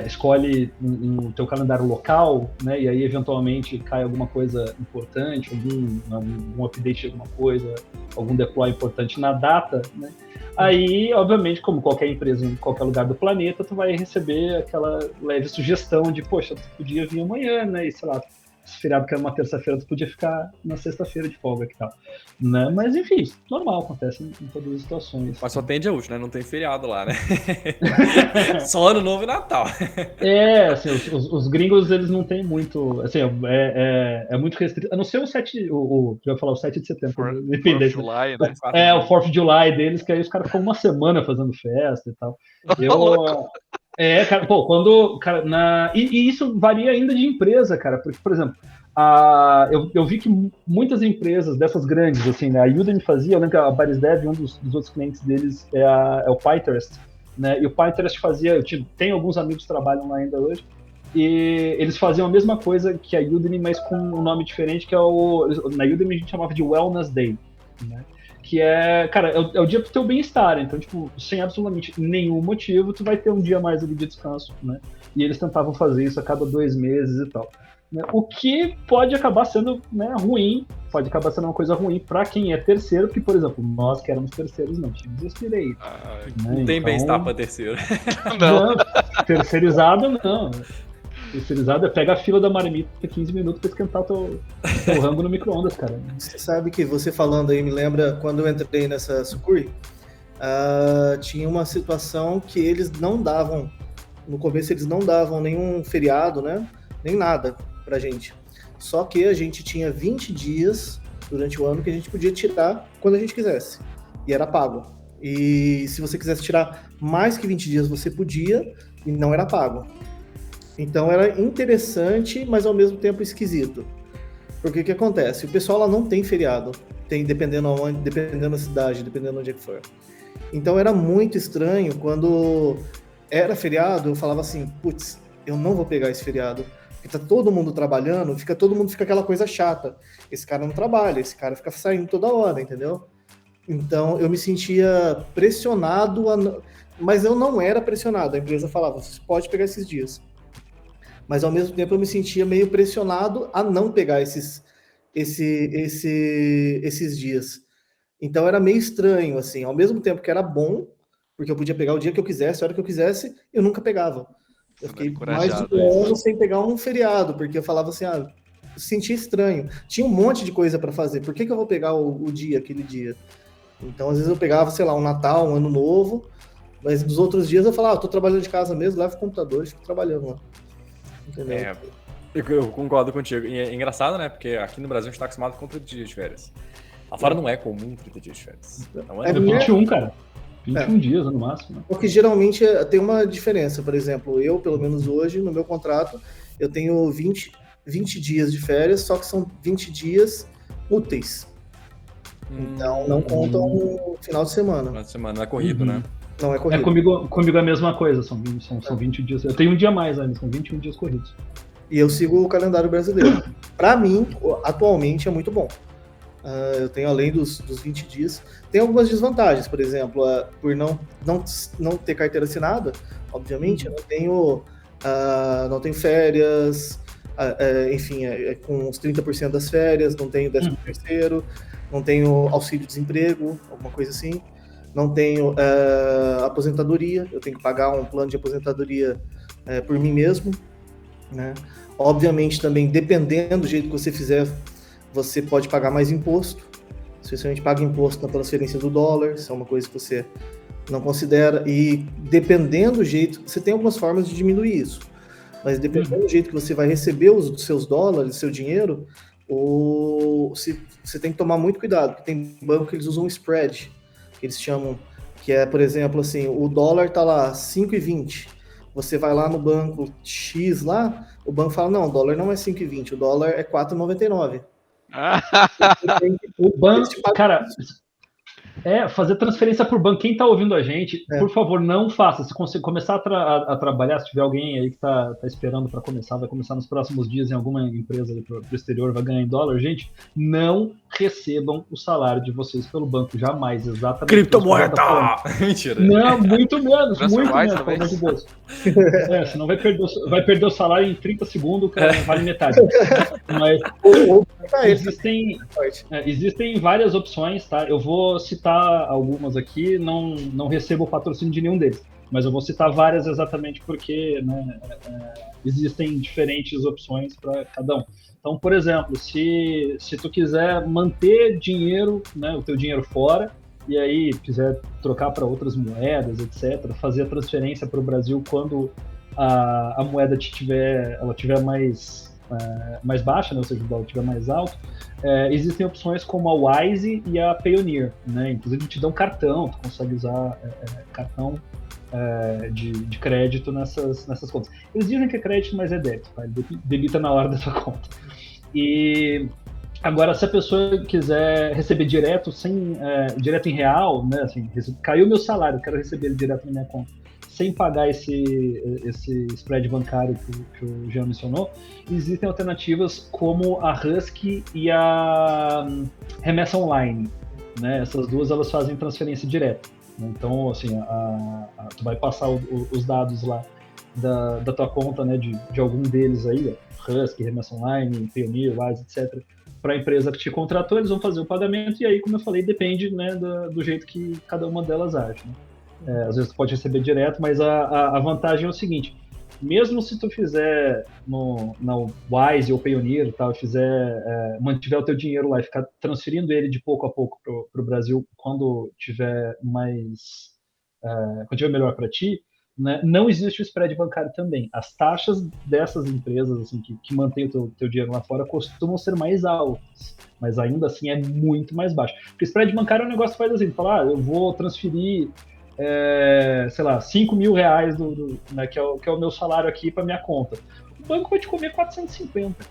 escolhe um teu calendário local, né, e aí eventualmente cai alguma coisa importante, algum update de alguma coisa, algum deploy importante na data, né, aí, obviamente, como qualquer empresa em qualquer lugar do planeta, tu vai receber aquela leve sugestão de, poxa, tu podia vir amanhã, né, e sei lá, esse feriado que era uma terça-feira, tu podia ficar na sexta-feira de folga e tal, né? Mas enfim, normal, acontece em todas as situações. Mas só tem dia útil, né? Não tem feriado lá, né? Só Ano Novo e Natal. Assim, os gringos, eles não têm muito, assim, é muito restrito, a não ser o 7, eu ia falar o 7 de setembro, independente. 4th of July, né? O 4th of July deles, que aí os caras ficam uma semana fazendo festa e tal. Cara, pô, e isso varia ainda de empresa, cara, porque, por exemplo, eu vi que muitas empresas dessas grandes, assim, né, a Udemy fazia, eu lembro que a Barisdev, um dos outros clientes deles é o Pinterest, né, e o Pinterest fazia, tem alguns amigos que trabalham lá ainda hoje, e eles faziam a mesma coisa que a Udemy, mas com um nome diferente, que na Udemy a gente chamava de Wellness Day, né, que cara, é o dia pro teu bem-estar, então, tipo, sem absolutamente nenhum motivo, tu vai ter um dia mais ali de descanso, né, e eles tentavam fazer isso a cada 2 meses e tal. Né? O que pode acabar sendo, né, ruim, pode acabar sendo uma coisa ruim para quem é terceiro, porque, por exemplo, nós que éramos terceiros não tínhamos esse direito. Não tem então, bem-estar para terceiro. Não, terceirizado não. Terceirizado pega a fila da marmita 15 minutos para esquentar teu rango no micro-ondas, cara. Você sabe que você falando aí me lembra quando eu entrei nessa Sucuri, tinha uma situação que eles não davam, no começo eles não davam nenhum feriado, né? Nem nada pra gente. Só que a gente tinha 20 dias durante o ano que a gente podia tirar quando a gente quisesse. E era pago. E se você quisesse tirar mais que 20 dias, você podia e não era pago. Então era interessante, mas ao mesmo tempo esquisito. Porque o que acontece? O pessoal lá não tem feriado. Tem dependendo aonde, dependendo da cidade, dependendo onde é que for. Então era muito estranho quando era feriado, eu falava assim, putz, eu não vou pegar esse feriado. que tá todo mundo trabalhando, todo mundo fica aquela coisa chata. Esse cara não trabalha, esse cara fica saindo toda hora, entendeu? Então, eu me sentia pressionado, mas eu não era pressionado. A empresa falava, você pode pegar esses dias. Mas, ao mesmo tempo, eu me sentia meio pressionado a não pegar esses dias. Então, era meio estranho, assim. Ao mesmo tempo que era bom, porque eu podia pegar o dia que eu quisesse, a hora que eu quisesse, eu nunca pegava. Eu fiquei mais de um ano sem pegar um feriado, porque eu falava assim, eu sentia estranho. Tinha um monte de coisa para fazer, por que eu vou pegar o dia, aquele dia? Então, às vezes eu pegava, sei lá, um Natal, um Ano Novo, mas nos outros dias eu falava, tô trabalhando de casa mesmo, levo o computador e fico trabalhando lá. Entendeu? Eu concordo contigo. E é engraçado, né? Porque aqui no Brasil a gente tá acostumado com 30 dias de férias. Lá fora não é comum 30 dias de férias. Não é 21, cara. 21 dias no máximo. Porque geralmente tem uma diferença. Por exemplo, eu, pelo menos hoje, no meu contrato, eu tenho 20 dias de férias, só que são 20 dias úteis. Então não contam o final de semana. Final de semana não é corrido, né? Não é corrido. Comigo é a mesma coisa, são 20 dias. Eu tenho um dia a mais ainda, são 21 dias corridos. E eu sigo o calendário brasileiro. Para mim, atualmente, é muito bom. Eu tenho, além dos 20 dias, tem algumas desvantagens. Por exemplo, por não ter carteira assinada, obviamente, eu não tenho férias, enfim, com os 30% das férias, não tenho 13º, não tenho auxílio-desemprego, alguma coisa assim. Não tenho aposentadoria, eu tenho que pagar um plano de aposentadoria por mim mesmo, né? Obviamente, também, dependendo do jeito que você fizer, você pode pagar mais imposto. Especialmente paga imposto na transferência do dólar, isso é uma coisa que você não considera. E dependendo do jeito, você tem algumas formas de diminuir isso, mas dependendo do jeito que você vai receber os seus dólares, seu dinheiro, você tem que tomar muito cuidado, porque tem banco que eles usam um spread, que eles chamam, que é, por exemplo, assim, o dólar tá lá 5,20, você vai lá no banco X lá, o banco fala, não, o dólar não é 5,20, o dólar é 4,99. O banco, cara, fazer transferência por banco. Quem tá ouvindo a gente, por favor, não faça. Se você começar a trabalhar, se tiver alguém aí que tá esperando para começar, vai começar nos próximos dias em alguma empresa pro exterior, vai ganhar em dólar, gente, não recebam o salário de vocês pelo banco, jamais, exatamente. Criptomoeda! Mentira. Não, muito menos, pelo amor de Deus. Senão vai perder o salário em 30 segundos, que vale metade. Mas existem várias opções, tá? Eu vou citar algumas aqui, não recebo o patrocínio de nenhum deles, mas eu vou citar várias exatamente porque, né, existem diferentes opções para cada um. Então, por exemplo, se tu quiser manter dinheiro, né, o teu dinheiro fora, e aí quiser trocar para outras moedas, etc., fazer a transferência para o Brasil quando a moeda tiver mais baixa, né, ou seja, o dólar estiver mais alto, existem opções como a Wise e a Payoneer, né? Inclusive te dão cartão, tu consegue usar cartão de crédito nessas contas. Eles dizem que é crédito, mas é débito, tá? Ele debita na hora da sua conta. E agora, se a pessoa quiser receber direto em real, né, assim, caiu meu salário, quero receber ele direto na minha conta, sem pagar esse spread bancário que o Jean mencionou, existem alternativas como a Husky e a Remessa Online, né? Essas duas, elas fazem transferência direta. Então, assim, tu vai passar os dados lá da tua conta, né, de algum deles aí, ó, Husky, Remessa Online, Payoneer, Wise, etc., para a empresa que te contratou, eles vão fazer o pagamento, e aí, como eu falei, depende, né, do jeito que cada uma delas age, né? Às vezes tu pode receber direto, mas a vantagem é o seguinte: mesmo se tu fizer na Wise ou Payoneer, tal, mantiver o teu dinheiro lá e ficar transferindo ele de pouco a pouco pro Brasil quando tiver melhor para ti, né, não existe o spread bancário também. As taxas dessas empresas assim, que mantêm o teu dinheiro lá fora costumam ser mais altas, mas ainda assim é muito mais baixo. Porque o spread bancário é um negócio que faz assim, fala, eu vou transferir sei lá, 5 mil reais, né, que é o meu salário aqui para minha conta. O banco vai te comer 450,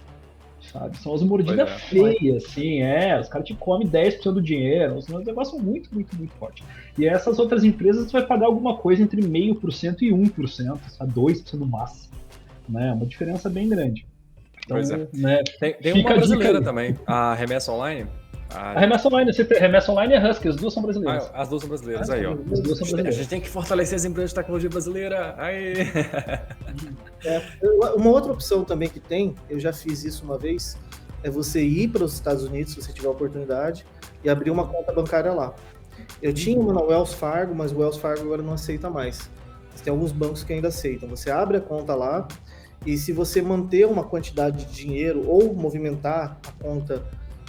sabe? São as mordidas feias, assim, os caras te comem 10% do dinheiro, são um negócio muito, muito, muito forte. E essas outras empresas, você vai pagar alguma coisa entre 0,5% e 1%, sabe? 2% no máximo, né? Uma diferença bem grande. Então, Pois é. né, Tem fica uma a dica brasileira aí. também, a Remessa Online. A Remessa Online, Remessa Online e a Husky, as duas são brasileiras. As duas são brasileiras, aí, ó. As duas são A brasileiras. gente tem que fortalecer as empresas de tecnologia brasileira. Aí. Uma outra opção também que tem, eu já fiz isso uma vez, é você ir para os Estados Unidos, se você tiver a oportunidade, e abrir uma conta bancária lá. Eu tinha uma na Wells Fargo, mas o Wells Fargo agora não aceita mais. Mas tem alguns bancos que ainda aceitam. Você abre a conta lá, e se você manter uma quantidade de dinheiro ou movimentar a conta,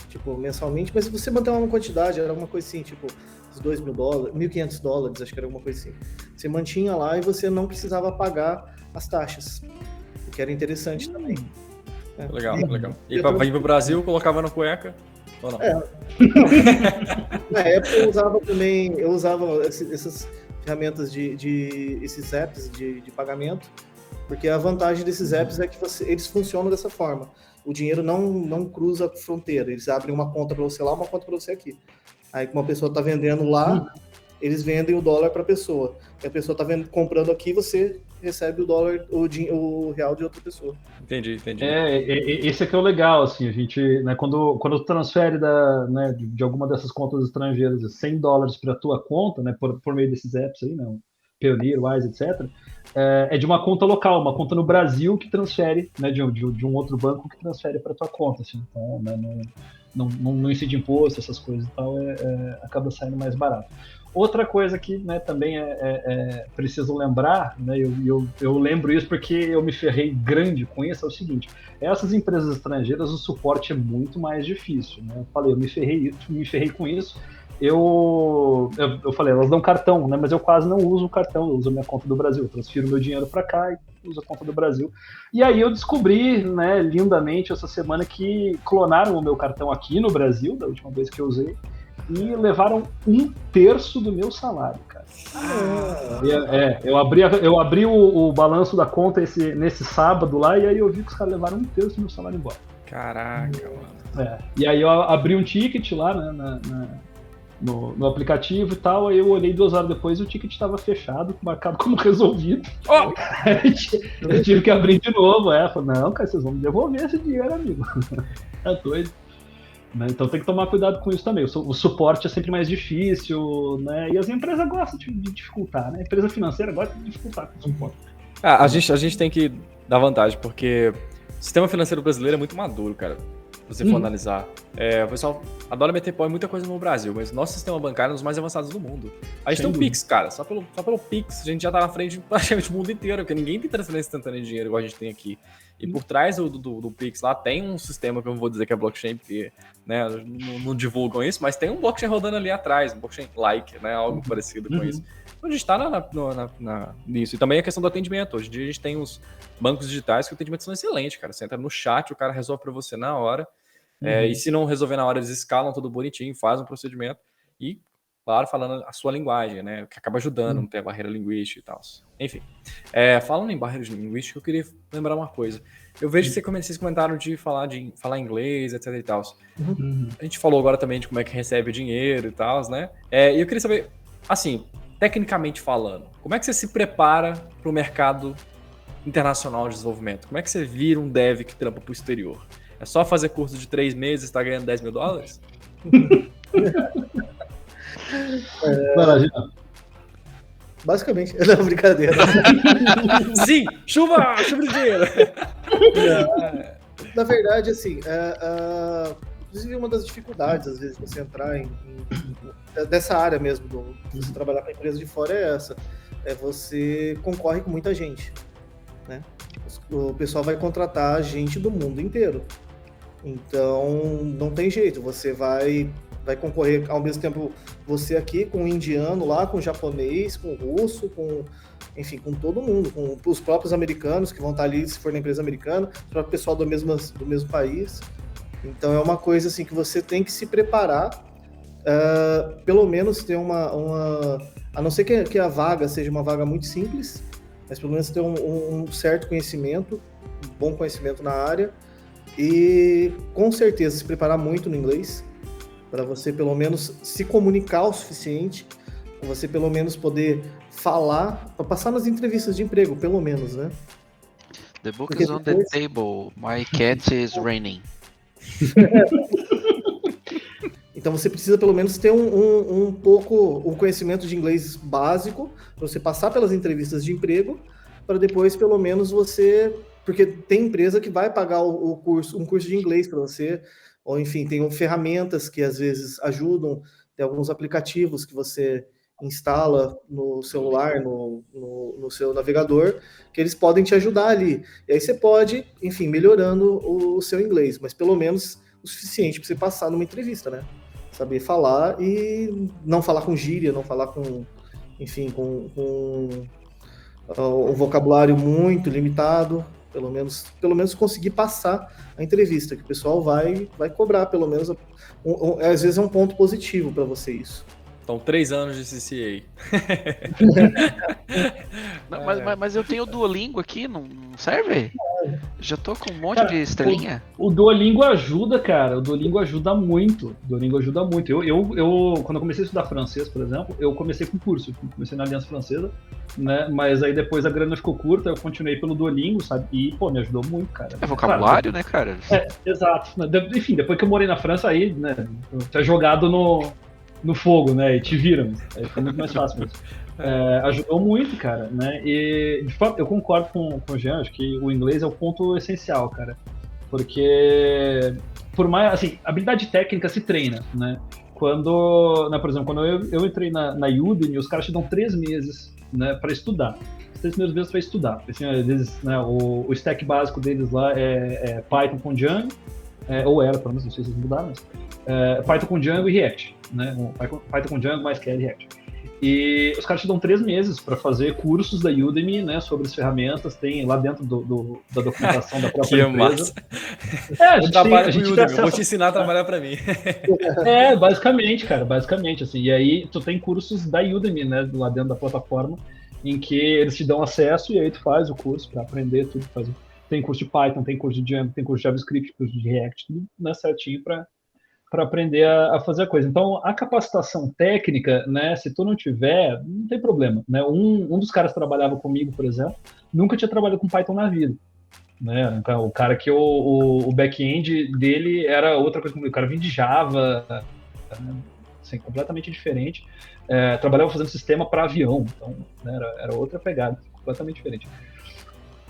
tipo, mensalmente, mas se você manter uma quantidade, era uma coisa assim, tipo, uns $2.000, $1.500, acho que era alguma coisa assim. Você mantinha lá e você não precisava pagar as taxas, o que era interessante também. Legal. E para vir pro Brasil, colocava na cueca? Ou não? Na época eu usava essas ferramentas esses apps de pagamento, porque a vantagem desses apps é que eles funcionam dessa forma. O dinheiro não cruza a fronteira, eles abrem uma conta para você lá, uma conta para você aqui. Aí, como a pessoa está vendendo lá, eles vendem o dólar para a pessoa. E a pessoa está comprando aqui, você recebe o dólar, o real de outra pessoa. Entendi. Esse aqui é o legal, assim, a gente, né, quando transfere de alguma dessas contas estrangeiras $100 para a tua conta, né, por meio desses apps aí, né, Payoneer, Wise, etc., é de uma conta local, uma conta no Brasil que transfere, né, de um outro banco que transfere para tua conta, assim, então, né, não incide imposto, essas coisas e tal, acaba saindo mais barato. Outra coisa que, né, também é preciso lembrar, né, eu lembro isso porque eu me ferrei grande com isso, é o seguinte: essas empresas estrangeiras, o suporte é muito mais difícil, né? Eu falei, eu me ferrei com isso. Eu falei, elas dão cartão, né, mas eu quase não uso o cartão, eu uso a minha conta do Brasil, eu transfiro meu dinheiro para cá e uso a conta do Brasil. E aí eu descobri, né, lindamente essa semana que clonaram o meu cartão aqui no Brasil, da última vez que eu usei, e levaram 1/3 do meu salário, cara. Eu abri o balanço da conta nesse sábado lá, e aí eu vi que os caras levaram 1/3 do meu salário embora. Caraca, mano. E aí eu abri um ticket lá, né, no aplicativo e tal, aí eu olhei 2 horas depois e o ticket estava fechado, marcado como resolvido. Eu tive que abrir de novo. Falei, não, cara, vocês vão me devolver esse dinheiro, amigo. É doido. Então tem que tomar cuidado com isso também. O suporte é sempre mais difícil, né? E as empresas gostam de dificultar, né? A empresa financeira gosta de dificultar com o suporte. A gente tem que dar vantagem, porque o sistema financeiro brasileiro é muito maduro, cara. Se você for analisar. O pessoal adora meter pau em muita coisa no Brasil, mas nosso sistema bancário é um dos mais avançados do mundo. A gente tem um Pix, cara. Só pelo Pix, a gente já tá na frente de praticamente o mundo inteiro, porque ninguém tem transferência instantânea de dinheiro igual a gente tem aqui. E por trás do Pix lá tem um sistema que eu não vou dizer que é blockchain, porque, né, não divulgam isso, mas tem um blockchain rodando ali atrás, um blockchain-like, né, algo parecido com isso. Então a gente tá nisso. E também a questão do atendimento. Hoje em dia a gente tem os bancos digitais que o atendimento são excelentes, cara. Você entra no chat, o cara resolve para você na hora. E se não resolver na hora, eles escalam tudo bonitinho, fazem um procedimento e, claro, falando a sua linguagem, né? Que acaba ajudando, não tem a barreira linguística e tal. Enfim, falando em barreiras linguísticas, eu queria lembrar uma coisa. Eu vejo que vocês comentaram de falar inglês, etc e tal. A gente falou agora também de como é que recebe dinheiro e tal, né? E eu queria saber, assim, tecnicamente falando, como é que você se prepara para o mercado internacional de desenvolvimento? Como é que você vira um dev que trampa para o exterior? É só fazer curso de 3 meses e tá ganhando $10.000? Basicamente, não, brincadeira. Sim, chuva de dinheiro. Na verdade, assim, inclusive uma das dificuldades, às vezes, de você entrar dessa área mesmo, de você trabalhar com a empresa de fora é essa. Você concorre com muita gente, né? O pessoal vai contratar gente do mundo inteiro. Então, não tem jeito, você vai concorrer ao mesmo tempo, você aqui com o indiano lá, com o japonês, com o russo, enfim, com todo mundo, com os próprios americanos que vão estar ali, se for na empresa americana, o próprio pessoal do mesmo país. Então, é uma coisa assim que você tem que se preparar, pelo menos ter a não ser que a vaga seja uma vaga muito simples, mas pelo menos ter um certo conhecimento, um bom conhecimento na área, e com certeza se preparar muito no inglês, para você pelo menos se comunicar o suficiente, para você pelo menos poder falar, para passar nas entrevistas de emprego, pelo menos, né? The book Porque is on the depois- table. My cat is raining. Então você precisa pelo menos ter um pouco um conhecimento de inglês básico para você passar pelas entrevistas de emprego, para depois pelo menos você, porque tem empresa que vai pagar um curso de inglês para você, ou enfim, tem ferramentas que às vezes ajudam, tem alguns aplicativos que você instala no celular, no seu navegador, que eles podem te ajudar ali. E aí você pode, enfim, melhorando o seu inglês, mas pelo menos o suficiente para você passar numa entrevista, né? Saber falar e não falar com gíria, não falar com, enfim, com um vocabulário muito limitado, pelo menos conseguir passar a entrevista, que o pessoal vai cobrar, pelo menos, às vezes é um ponto positivo para você isso. Então, 3 anos de CCA. Não, mas eu tenho o Duolingo aqui, não serve? Já tô com um monte de estrelinha. O Duolingo ajuda, cara. O Duolingo ajuda muito. Eu quando eu comecei a estudar francês, por exemplo, eu comecei com curso. Comecei na Aliança Francesa, né? Mas aí depois a grana ficou curta, eu continuei pelo Duolingo, sabe? E, pô, me ajudou muito, cara. É vocabulário, né, cara? Exato. Enfim, depois que eu morei na França, aí, né? Tu é jogado no fogo, né? E te viram. Aí fica muito mais fácil mesmo. Ajudou muito, cara, né? E de fato, eu concordo com o Jean, acho que o inglês é o ponto essencial, cara. Porque, por mais, assim, habilidade técnica se treina, né? Quando, né, por exemplo, quando eu entrei na Udemy, os caras te dão 3 meses, né, para estudar. 3 primeiros meses para estudar. Assim, às vezes, né, o stack básico deles lá é Python com Django, ou era, pelo menos, não sei se eles mudaram, mas Python com Django e React, né? Python com Django, MySQL e React. E os caras te dão 3 meses para fazer cursos da Udemy, né, sobre as ferramentas, tem lá dentro da documentação da própria empresa. Eu trabalho com Udemy, eu vou te ensinar a trabalhar para mim. Basicamente, cara, basicamente, assim, e aí tu tem cursos da Udemy, né, lá dentro da plataforma, em que eles te dão acesso e aí tu faz o curso para aprender tudo, tem curso de Python, tem curso de Django, tem curso de JavaScript, curso de React, tudo, né, certinho para aprender a fazer a coisa. Então, a capacitação técnica, né, se tu não tiver, não tem problema, né? Um dos caras que trabalhava comigo, por exemplo, nunca tinha trabalhado com Python na vida, né? Então, o cara que o back-end dele era outra coisa, o cara vinha de Java, assim, completamente diferente. Trabalhava fazendo sistema para avião, então, né, era outra pegada, completamente diferente.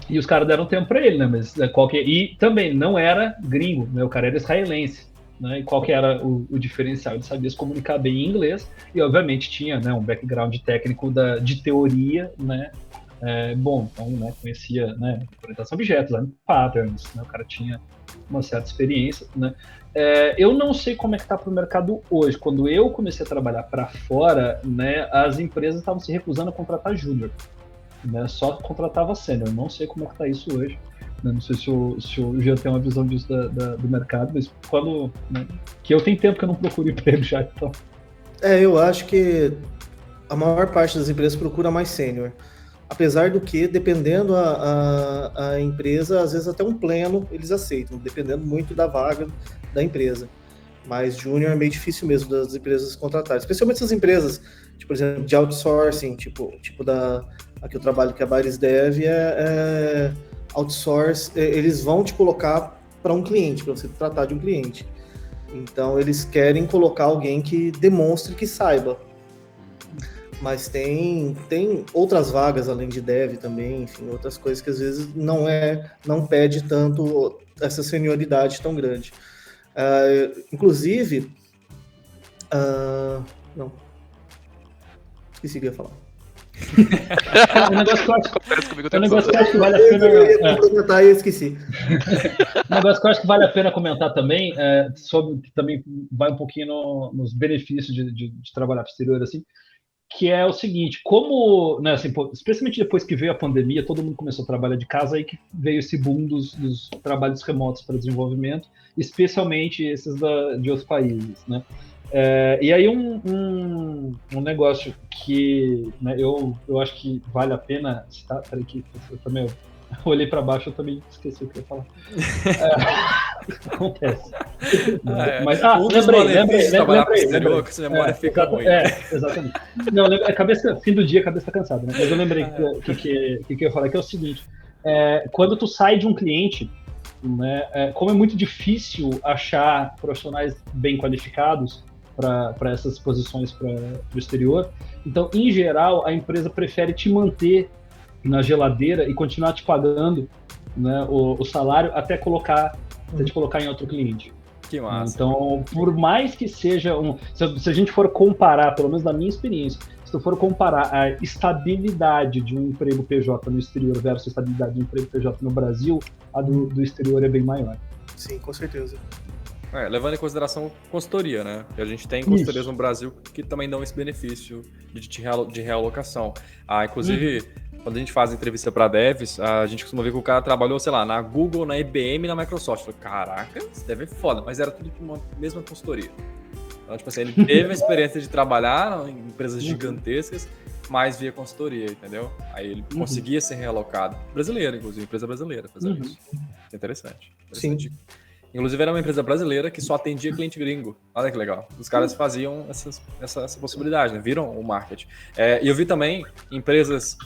E os caras deram tempo para ele, né? Mas e também não era gringo, né? O cara era israelense. Né, e qual que era o diferencial? Ele sabia se comunicar bem em inglês e, obviamente, tinha, né, um background técnico de teoria, né, bom, então, né, conhecia, né, orientação a objetos, patterns, né, o cara tinha uma certa experiência, né. Eu não sei como é que está para o mercado hoje. Quando eu comecei a trabalhar para fora, né, as empresas estavam se recusando a contratar júnior, né, só contratava sênior. Não sei como é que está isso hoje. Não sei se o Jean tem uma visão disso do mercado, mas quando, né, que eu tenho tempo que eu não procuro emprego já, então. Eu acho que a maior parte das empresas procura mais sênior. Apesar do que, dependendo a empresa, às vezes até um pleno eles aceitam, dependendo muito da vaga da empresa. Mas júnior é meio difícil mesmo das empresas contratarem, especialmente essas empresas, tipo, por exemplo, de outsourcing, tipo a que eu trabalho, que é a Baires Dev, outsource, eles vão te colocar para um cliente, para você tratar de um cliente. Então, eles querem colocar alguém que demonstre que saiba. Mas tem outras vagas além de dev também, enfim, outras coisas que às vezes não pede tanto essa senioridade tão grande. Inclusive, não, esqueci o que eu ia falar. Um negócio que eu acho que vale a pena. Eu ia comentar e esqueci. Um negócio que eu acho que vale a pena comentar também, sobre que também vai um pouquinho nos benefícios de trabalhar para o exterior, assim, que é o seguinte, como, né, assim, especialmente depois que veio a pandemia, todo mundo começou a trabalhar de casa, aí que veio esse boom dos trabalhos remotos para desenvolvimento, especialmente esses de outros países, né? E aí um negócio que, né, eu acho que vale a pena citar, peraí que eu também olhei para baixo, eu também esqueci o que eu ia falar. Acontece. Mas, lembrei. Trabalhar para o exterior, que sua memória fica ruim. Exatamente. Não, fim do dia, a cabeça tá cansada, né? Mas eu lembrei que eu ia falar, que é o seguinte, quando tu sai de um cliente, né, como é muito difícil achar profissionais bem qualificados para essas posições para o exterior, então, em geral, a empresa prefere te manter na geladeira e continuar te pagando, né, o salário até te colocar em outro cliente. Que massa. Então, por mais que seja se a gente for comparar, pelo menos na minha experiência, se tu for comparar a estabilidade de um emprego PJ no exterior versus a estabilidade de um emprego PJ no Brasil, a do exterior é bem maior. Sim, com certeza. Levando em consideração consultoria, né? Que a gente tem consultorias no Brasil que também dão esse benefício de realocação. Inclusive, quando a gente faz entrevista para devs, a gente costuma ver que o cara trabalhou, sei lá, na Google, na IBM e na Microsoft. Falei, caraca, isso deve ser foda, mas era tudo uma mesma consultoria. Então, tipo assim, ele teve a experiência de trabalhar em empresas gigantescas, mas via consultoria, entendeu? Aí ele conseguia ser realocado. Brasileiro, inclusive, empresa brasileira fazendo isso. Interessante. Sim. Inclusive, era uma empresa brasileira que só atendia cliente gringo. Olha que legal. Os caras faziam essa possibilidade, né? Viram o marketing. E eu vi também empresas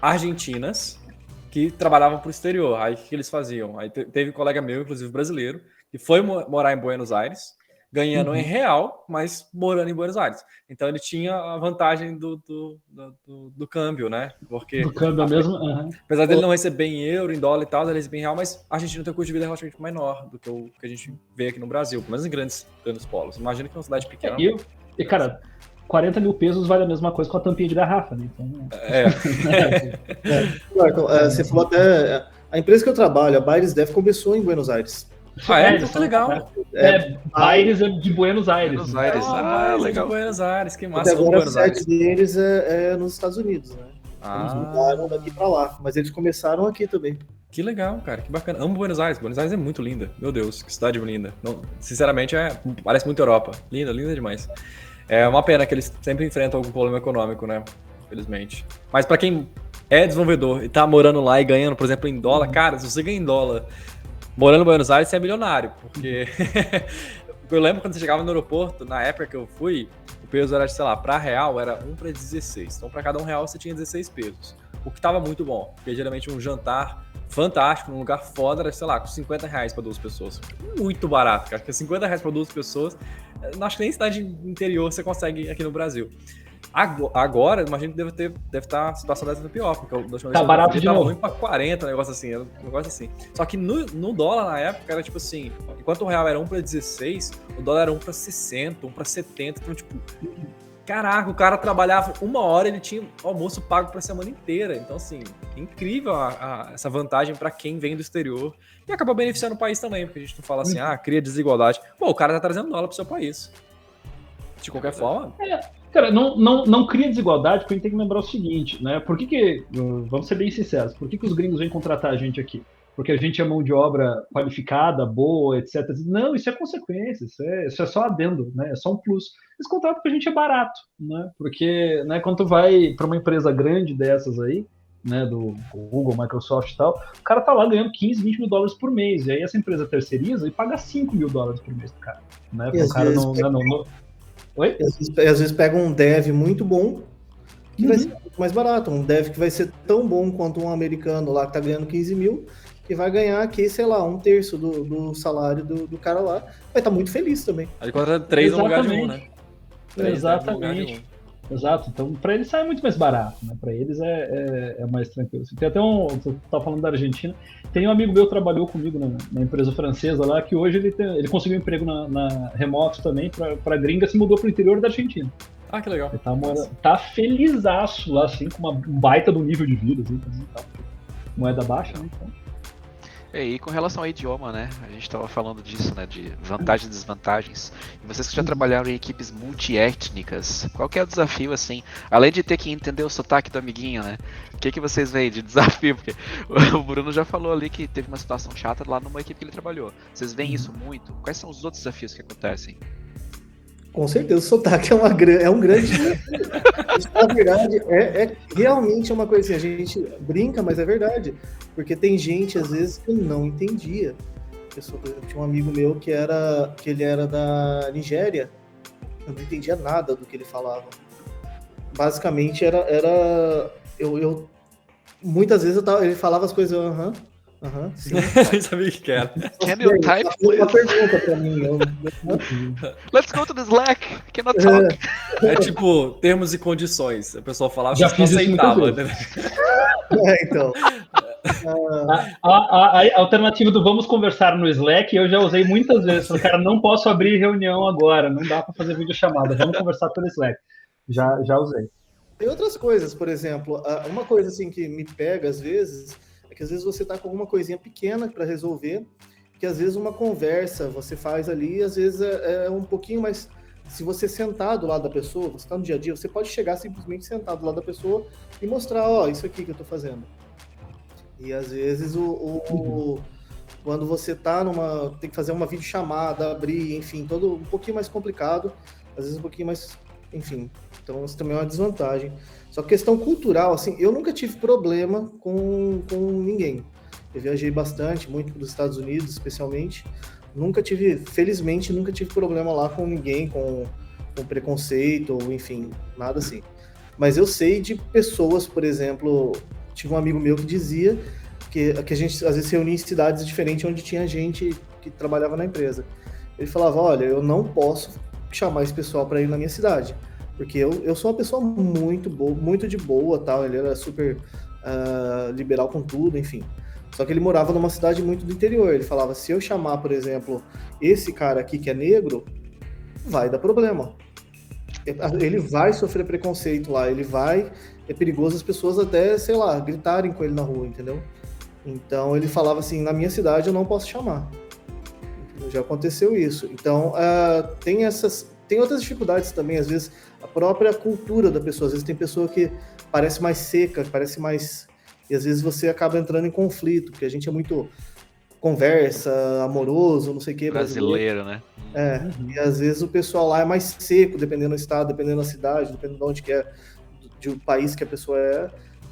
argentinas que trabalhavam para o exterior. Aí, o que eles faziam? Aí teve um colega meu, inclusive brasileiro, que foi morar em Buenos Aires, ganhando em real, mas morando em Buenos Aires. Então, ele tinha a vantagem do câmbio, né? Porque, do câmbio mesmo? Apesar dele não receber em euro, em dólar e tal, ele recebe em real, mas a Argentina tem um custo de vida relativamente menor do que o que a gente vê aqui no Brasil, pelo menos em grandes polos. Imagina que é uma cidade pequena. E cara, 40 mil pesos vale a mesma coisa com a tampinha de garrafa, né? Então, você falou até... A empresa que eu trabalho, a BairesDev, começou em Buenos Aires. Muito legal. Baires é de Buenos Aires. Buenos Aires, legal. De Buenos Aires, que massa. Até agora a sede deles é nos Estados Unidos, né? Eles mudaram daqui pra lá, mas eles começaram aqui também. Que legal, cara, que bacana. Amo Buenos Aires. Buenos Aires é muito linda. Meu Deus, que cidade linda. Não, sinceramente, parece muito Europa. Linda, linda demais. É uma pena que eles sempre enfrentam algum problema econômico, né? Infelizmente. Mas pra quem é desenvolvedor e tá morando lá e ganhando, por exemplo, em dólar, cara, se você ganha em dólar morando em Buenos Aires, você é milionário, porque eu lembro quando você chegava no aeroporto, na época que eu fui, o peso era, sei lá, para real era 1 para 16. Então, para cada R$1 você tinha 16 pesos. O que tava muito bom, porque geralmente um jantar fantástico, num lugar foda, era, sei lá, com R$50 para 2 pessoas. Muito barato, cara, porque R$50 para 2 pessoas, não acho que nem cidade interior você consegue aqui no Brasil. Agora, imagino que deve estar a situação dessa pior, porque da última tá barato de novo. Ruim pra 40, um negócio assim. Só que no dólar, na época, era tipo assim, enquanto o real era 1 para 16, o dólar era 1 para 60, 1 para 70, então tipo, caraca, o cara trabalhava 1 hora, ele tinha almoço pago pra semana inteira. Então assim, incrível essa vantagem pra quem vem do exterior e acaba beneficiando o país também, porque a gente não fala assim, cria desigualdade. Pô, o cara tá trazendo dólar pro seu país. De qualquer forma... Cara, não cria desigualdade, porque a gente tem que lembrar o seguinte, né? Vamos ser bem sinceros, por que os gringos vêm contratar a gente aqui? Porque a gente é mão de obra qualificada, boa, etc. Não, isso é consequência, isso é só adendo, né? É só um plus. Eles contratam porque a gente é barato, né? Porque, né, quando tu vai para uma empresa grande dessas aí, né, do Google, Microsoft e tal, o cara tá lá ganhando 15, 20 mil dólares por mês, e aí essa empresa terceiriza e paga 5 mil dólares por mês do cara, né? Porque o cara não... Oi? Às vezes pega um dev muito bom, que vai ser muito mais barato. Um dev que vai ser tão bom quanto um americano lá que tá ganhando 15 mil, que vai ganhar aqui, sei lá, 1/3 do salário do cara lá. Vai estar muito feliz também. Aí conta 3 no lugar de 1, né? Exatamente. Exato, então para eles sai muito mais barato, né? Para eles é mais tranquilo. Tem até você tá falando da Argentina, tem um amigo meu que trabalhou comigo na empresa francesa lá, que hoje ele conseguiu um emprego na remoto também para gringa, se mudou pro interior da Argentina. Ah, que legal. Ele tá felizaço lá, assim, com uma baita do nível de vida, assim, tá, moeda baixa, né? Então. E com relação ao idioma, né? A gente estava falando disso, né? De vantagens e desvantagens. E vocês que já trabalharam em equipes multiétnicas, qual que é o desafio, assim? Além de ter que entender o sotaque do amiguinho, né? O que vocês veem de desafio? Porque o Bruno já falou ali que teve uma situação chata lá numa equipe que ele trabalhou. Vocês veem isso muito? Quais são os outros desafios que acontecem? Com certeza, o sotaque é um grande... Isso, na verdade, realmente uma coisa assim, a gente brinca, mas é verdade. Porque tem gente, às vezes, que não entendia. Eu tinha um amigo meu que ele era da Nigéria, eu não entendia nada do que ele falava. Basicamente, eu muitas vezes ele falava as coisas, sim. Nem sabia o que era. Can you type, Uma please? pergunta pra mim. Let's go to the Slack. Cannot talk. É tipo, termos e condições. A pessoa falava, Já você não fiz isso muitas aceitava. vezes. Né? Então. A alternativa do vamos conversar no Slack eu já usei muitas vezes. Falei, cara, não posso abrir reunião agora, não dá para fazer videochamada, vamos conversar pelo Slack. Já usei. Tem outras coisas, por exemplo, uma coisa assim que me pega às vezes, é que às vezes você tá com alguma coisinha pequena para resolver, que às vezes uma conversa você faz ali, às vezes é um pouquinho mais... Se você sentar do lado da pessoa, você está no dia a dia, você pode chegar simplesmente sentar do lado da pessoa e mostrar, ó, isso aqui que eu tô fazendo. E às vezes quando você tá tem que fazer uma videochamada, abrir, enfim, todo um pouquinho mais complicado, às vezes um pouquinho mais, enfim, então isso também é uma desvantagem. Só que questão cultural, assim, eu nunca tive problema com ninguém. Eu viajei bastante, muito para os Estados Unidos, especialmente. Felizmente, nunca tive problema lá com ninguém, com preconceito, ou enfim, nada assim. Mas eu sei de pessoas, por exemplo, tive um amigo meu que dizia que a gente às vezes se reunia em cidades diferentes onde tinha gente que trabalhava na empresa. Ele falava, olha, eu não posso chamar esse pessoal para ir na minha cidade, porque eu sou uma pessoa muito boa, muito de boa, tal. Ele era super liberal com tudo, enfim. Só que ele morava numa cidade muito do interior. Ele falava, se eu chamar, por exemplo, esse cara aqui que é negro, vai dar problema. Ele vai sofrer preconceito lá, é perigoso as pessoas até, sei lá, gritarem com ele na rua, entendeu? Então ele falava assim, na minha cidade eu não posso chamar. Já aconteceu isso. Então tem outras dificuldades também, às vezes a própria cultura da pessoa, às vezes tem pessoa que parece mais seca, parece mais... E às vezes você acaba entrando em conflito, porque a gente é muito conversa, amoroso, não sei o que. Brasileiro, né? E às vezes o pessoal lá é mais seco, dependendo do estado, dependendo da cidade, dependendo de onde que é, do país que a pessoa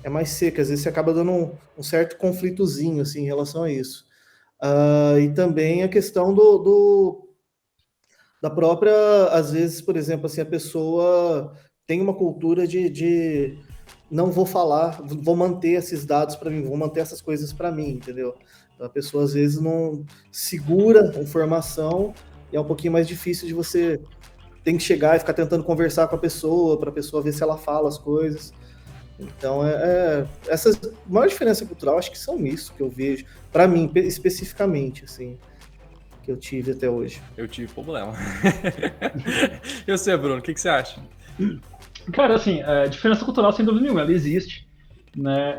é mais seca. Às vezes você acaba dando um certo conflitozinho, assim, em relação a isso. E também a questão da própria, às vezes, por exemplo, assim, a pessoa tem uma cultura de não vou falar, vou manter esses dados para mim, vou manter essas coisas para mim, entendeu? Então, a pessoa às vezes não segura a informação e é um pouquinho mais difícil de você tem que chegar e ficar tentando conversar com a pessoa, para a pessoa ver se ela fala as coisas. Então, essa maior diferença cultural, acho que são isso que eu vejo, para mim, especificamente, assim, que eu tive até hoje. Eu tive problema. E você, Bruno, o que você acha? Cara, assim, a diferença cultural, sem dúvida nenhuma, ela existe, né?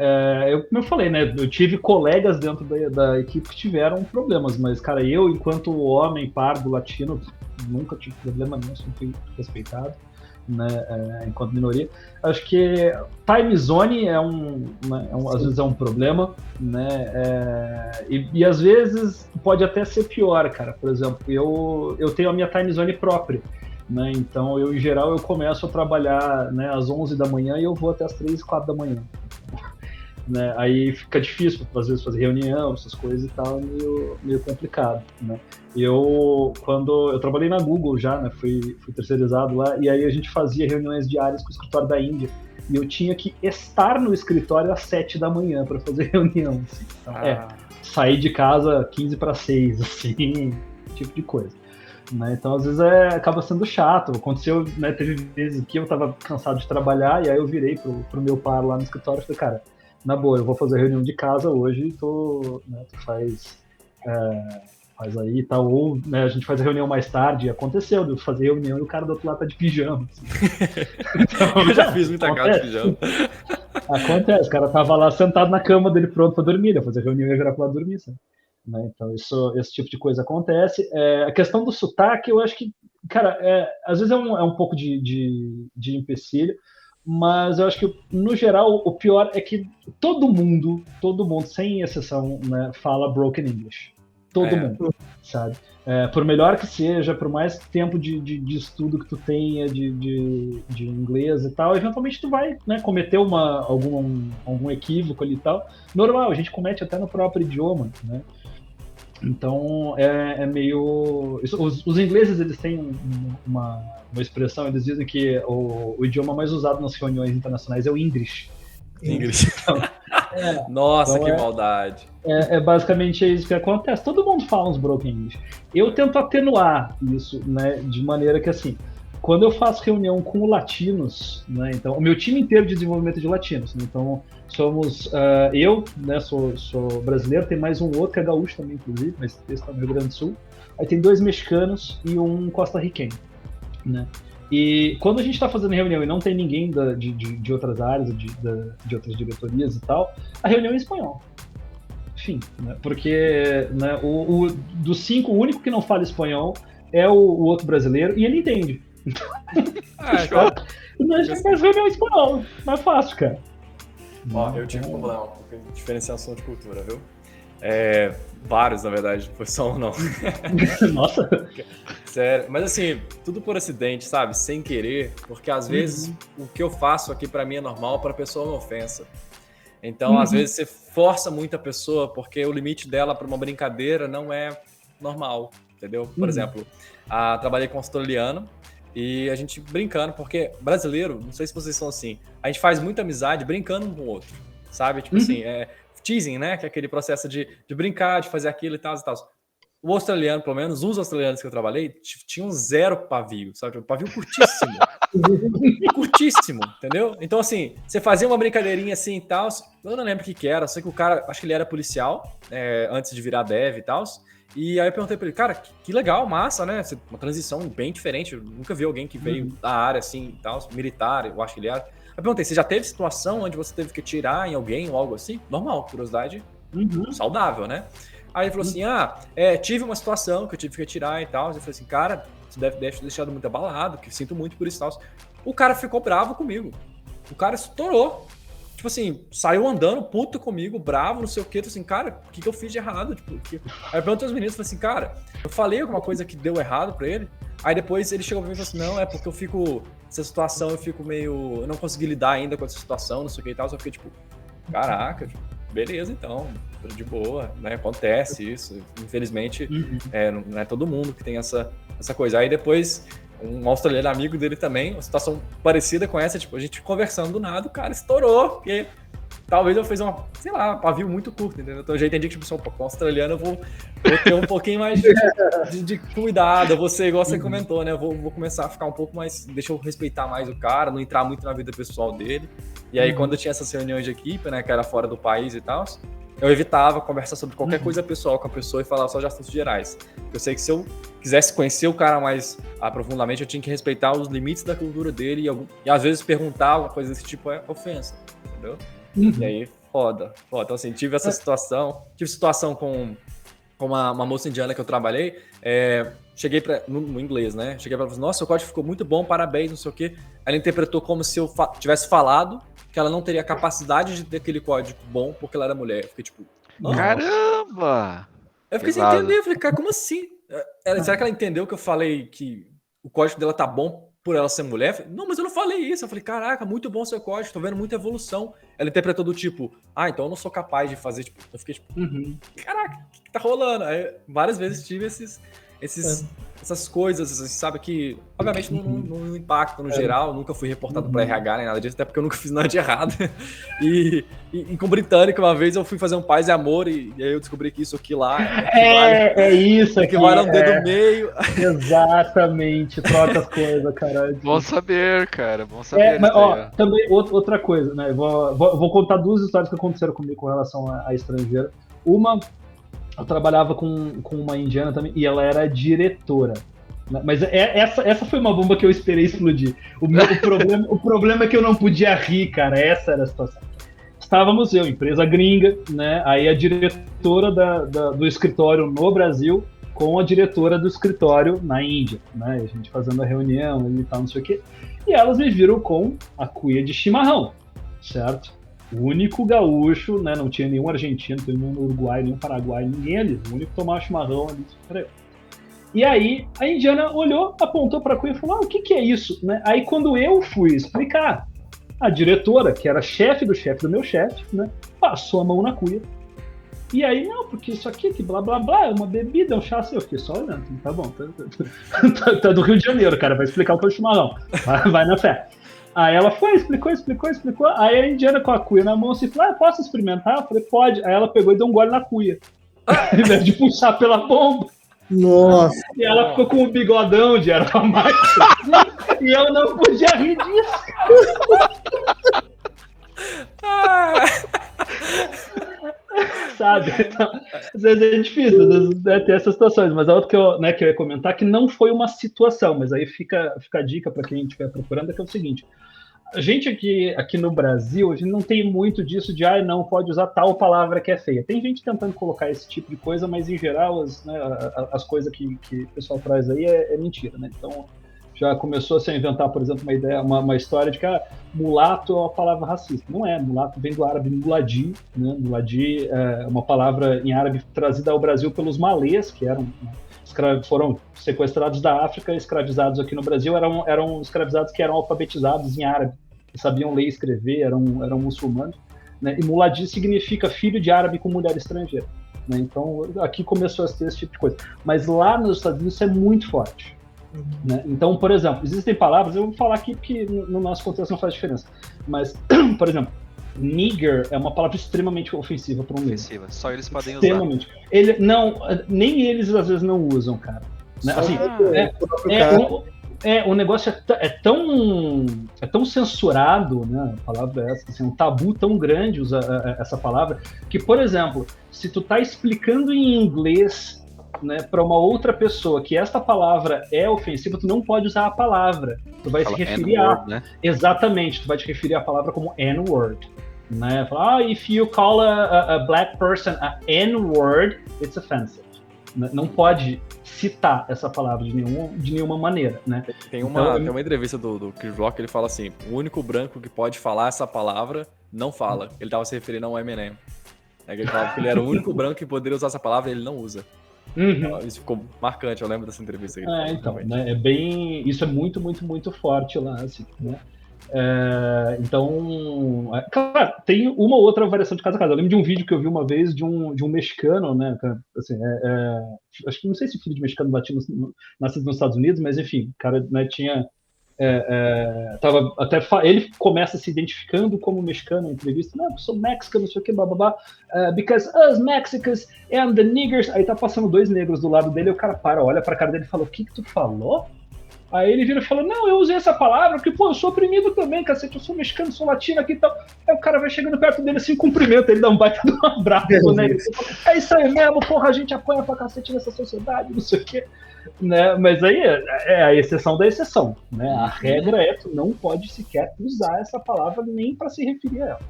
Como eu falei, né? Eu tive colegas dentro da equipe que tiveram problemas, mas, cara, eu, enquanto homem, pardo, latino, nunca tive problema nenhum, sempre fui respeitado, né? Enquanto minoria. Acho que time zone às vezes é um problema, né? E às vezes pode até ser pior, cara. Por exemplo, eu tenho a minha time zone própria. Né? Então, em geral, eu começo a trabalhar, né, às 11 da manhã e eu vou até as 3, 4 da manhã. Né? Aí fica difícil, às vezes, fazer reunião, essas coisas e tal, meio complicado. Né? Quando eu trabalhei na Google já, né, fui terceirizado lá, e aí a gente fazia reuniões diárias com o escritório da Índia, e eu tinha que estar no escritório às 7 da manhã para fazer reunião. Assim. Então, sair de casa 15 para 6, assim, tipo de coisa. Né? Então, às vezes, acaba sendo chato. Aconteceu, né, teve vezes que eu tava cansado de trabalhar e aí eu virei pro meu par lá no escritório e falei, cara, na boa, eu vou fazer reunião de casa hoje, tu faz aí e tal, ou, né, a gente faz a reunião mais tarde. Aconteceu de eu fazer reunião e o cara do outro lado tá de pijama. Assim. Então, eu já fiz muita casa de pijama. Acontece, o cara tava lá sentado na cama dele pronto pra dormir, ia fazer reunião e ia virar pro lado dormir, sabe? Né? Então, esse tipo de coisa acontece. A questão do sotaque, eu acho que, cara, às vezes é um pouco de empecilho, mas eu acho que, no geral, o pior é que todo mundo, sem exceção, né, fala broken English. Todo mundo, sabe? Por melhor que seja, por mais tempo de estudo que tu tenha de inglês e tal, eventualmente tu vai, né, cometer algum equívoco ali e tal. Normal, a gente comete até no próprio idioma, né? Então, meio... Os ingleses, eles têm uma expressão, eles dizem que o idioma mais usado nas reuniões internacionais é o English. English. Então, Nossa, Então que maldade. É basicamente isso que acontece. Todo mundo fala uns broken English. Eu tento atenuar isso, né, de maneira que, assim, quando eu faço reunião com latinos, né, então, o meu time inteiro de desenvolvimento de latinos, né, então, somos, eu, né, sou brasileiro, tem mais um outro que é gaúcho também, inclusive, mas esse tá no Rio Grande do Sul. Aí tem 2 mexicanos e um costarriquenho, né. E quando a gente está fazendo reunião e não tem ninguém de outras áreas, de outras diretorias e tal, a reunião é em espanhol. Enfim, né? Porque, né, dos 5, o único que não fala espanhol é o outro brasileiro e ele entende. Mas reunião em espanhol, mais fácil, cara. Ó, eu tive um problema com diferenciação de cultura, viu? Vários, na verdade, não foi só um, não. Nossa! Sério, mas assim, tudo por acidente, sabe? Sem querer, porque às vezes o que eu faço aqui pra mim é normal, pra pessoa é uma ofensa. Então, às vezes, você força muito a pessoa porque o limite dela para uma brincadeira não é normal, entendeu? Por exemplo, trabalhei com um australiano e a gente brincando, porque brasileiro, não sei se vocês são assim, a gente faz muita amizade brincando um com o outro, sabe? Tipo assim, teasing, né? Que é aquele processo de brincar, de fazer aquilo e tal e tal. O australiano, pelo menos, os australianos que eu trabalhei, tinham 0 pavio, sabe? Um pavio curtíssimo. Curtíssimo, entendeu? Então, assim, você fazia uma brincadeirinha assim e tal, eu não lembro o que era, sei que o cara, acho que ele era policial, antes de virar dev e tal, e aí eu perguntei pra ele, cara, que legal, massa, né? Uma transição bem diferente, eu nunca vi alguém que veio da área assim e tal, militar, eu acho que ele era. Eu perguntei, você já teve situação onde você teve que atirar em alguém ou algo assim? Normal, curiosidade saudável, né? Aí ele falou assim, tive uma situação que eu tive que atirar e tal. Eu falei assim, cara, você deve ter deixado muito abalado, que sinto muito por isso e tal. O cara ficou bravo comigo. O cara estourou. Tipo assim, saiu andando, puto comigo, bravo, não sei o quê. Eu falei assim, cara, o que eu fiz de errado? Tipo, Aí eu perguntei aos meninos, falei assim, cara, eu falei alguma coisa que deu errado pra ele? Aí depois ele chegou pra mim e falou assim, não, é porque eu fico... Essa situação eu fico meio... Eu não consegui lidar ainda com essa situação, não sei o que e tal. Eu fiquei tipo, caraca, beleza então, de boa, né? Acontece isso. Infelizmente, não é todo mundo que tem essa coisa. Aí depois, um australiano amigo dele também, uma situação parecida com essa, tipo, a gente conversando do nada, o cara estourou, porque talvez eu fiz um pavio muito curto, entendeu? Então eu já entendi que, tipo, com o australiano eu vou ter um pouquinho mais de cuidado, eu vou ser igual você comentou, né? Eu vou começar a ficar um pouco mais, deixa eu respeitar mais o cara, não entrar muito na vida pessoal dele. E aí, quando eu tinha essas reuniões de equipe, né, que era fora do país e tal, eu evitava conversar sobre qualquer coisa pessoal com a pessoa e falar só de assuntos gerais. Eu sei que se eu quisesse conhecer o cara mais profundamente, eu tinha que respeitar os limites da cultura dele e às vezes perguntar alguma coisa desse tipo é ofensa, entendeu? E aí, foda. Então, assim, tive essa situação. Tive situação com uma moça indiana que eu trabalhei. Cheguei no inglês, né? Cheguei pra ela e falei, nossa, seu código ficou muito bom, parabéns, não sei o quê. Ela interpretou como se eu tivesse falado que ela não teria capacidade de ter aquele código bom porque ela era mulher. Eu fiquei tipo, caramba! Eu fiquei sem entender. Eu falei, cara, como assim? Será que ela entendeu que eu falei que o código dela tá bom por ela ser mulher? Eu falei, não, mas eu não falei isso. Eu falei, caraca, muito bom seu código, tô vendo muita evolução. Ela interpretou do tipo, então eu não sou capaz de fazer, tipo, eu fiquei tipo, caraca, o que tá rolando? Aí, várias vezes tive essas coisas, assim, sabe, que obviamente não impactam no geral, nunca fui reportado pra RH nem nada disso, até porque eu nunca fiz nada de errado. E com britânico, uma vez eu fui fazer um paz e amor e aí eu descobri que isso aqui lá isso aqui. Equivale a um dedo meio. Exatamente, troca as coisas, cara. Bom saber, cara, bom saber. Mas, também outra coisa, né, vou contar 2 histórias que aconteceram comigo com relação a estrangeiro. Uma, eu trabalhava com uma indiana também, e ela era diretora. Mas essa foi uma bomba que eu esperei explodir. O problema é que eu não podia rir, cara. Essa era a situação. Estávamos empresa gringa, né? Aí a diretora do escritório no Brasil com a diretora do escritório na Índia, né? A gente fazendo a reunião e tal, não sei o quê. E elas me viram com a cuia de chimarrão, certo? O único gaúcho, né? Não tinha nenhum argentino, nenhum Uruguai, nenhum Paraguai, ninguém ali. O único que tomava chimarrão ali era eu. E aí a indiana olhou, apontou para a cuia e falou, o que é isso? Né? Aí quando eu fui explicar, a diretora, que era chefe do meu chefe, né, passou a mão na cuia. E aí, não, porque isso aqui, que blá blá blá, é uma bebida, é um chá, eu fiquei só olhando, tá bom, tá do Rio de Janeiro, cara, vai explicar o teu chimarrão, vai na fé. Aí ela foi, explicou. Aí a indiana com a cuia na mão se falou, posso experimentar? Eu falei, pode. Aí ela pegou e deu um gole na cuia. Ao invés de puxar pela bomba. Nossa. E ela ficou com o bigodão de erva mate. E eu não podia rir disso. Sabe? Então, às vezes é difícil, às vezes ter essas situações, mas a outra que eu ia comentar, que não foi uma situação, mas aí fica a dica para quem estiver procurando, é que é o seguinte: a gente aqui no Brasil, a gente não tem muito disso de, não pode usar tal palavra que é feia. Tem gente tentando colocar esse tipo de coisa, mas em geral as coisas que o pessoal traz aí é mentira, né? Então já começou a se inventar, por exemplo, uma história de que mulato é uma palavra racista. Não é, mulato vem do árabe muladi, né? Muladi é uma palavra em árabe trazida ao Brasil pelos malês, que foram sequestrados da África, escravizados aqui no Brasil, eram escravizados que eram alfabetizados em árabe, que sabiam ler e escrever, eram muçulmanos, né? E muladi significa filho de árabe com mulher estrangeira, né? Então aqui começou a ter esse tipo de coisa. Mas lá nos Estados Unidos isso é muito forte. Né? Então, por exemplo, existem palavras, eu vou falar aqui porque no nosso contexto não faz diferença, mas, por exemplo, nigger é uma palavra extremamente ofensiva para um negro. Só eles podem extremamente usar. Nem eles às vezes não usam, cara. Né? Assim, o negócio é tão censurado, né? A palavra é essa, assim, um tabu tão grande usar essa palavra, que, por exemplo, se tu tá explicando em inglês, né, para uma outra pessoa que esta palavra é ofensiva, tu não pode usar a palavra. Tu vai se referir né? Exatamente, tu vai te referir à palavra como N-word. Né? Falar, if you call a black person a N-word, it's offensive. Não pode citar essa palavra de nenhuma maneira, né? Tem uma entrevista do Chris Rock, ele fala assim: o único branco que pode falar essa palavra não fala. Ele estava se referindo ao Eminem. Ele falava que ele era o único branco que poderia usar essa palavra e ele não usa. Uhum. Isso ficou marcante, eu lembro dessa entrevista. Então, né, isso é muito, muito, muito forte lá, assim, né? Então, claro, tem uma outra variação de casa a casa. Eu lembro de um vídeo que eu vi uma vez de um mexicano, né? Assim, acho que não sei se filho de mexicano latino nascido nos Estados Unidos, mas enfim, o cara, né, tinha. Ele começa se identificando como mexicano em entrevista. Não, eu sou mexicano, não sei o que, blá, because us Mexicans and the niggers. Aí tá passando 2 negros do lado dele, e o cara olha pra cara dele e fala: o que tu falou? Aí ele vira e fala: não, eu usei essa palavra porque, eu sou oprimido também, cacete, eu sou mexicano, sou latino aqui e tal. Aí o cara vai chegando perto dele assim, cumprimenta, ele dá um baita de um abraço, né? É isso aí mesmo, porra, a gente apanha pra cacete nessa sociedade, não sei o quê. Né? Mas aí é a exceção da exceção, né? A regra é que tu não pode sequer usar essa palavra nem para se referir a ela.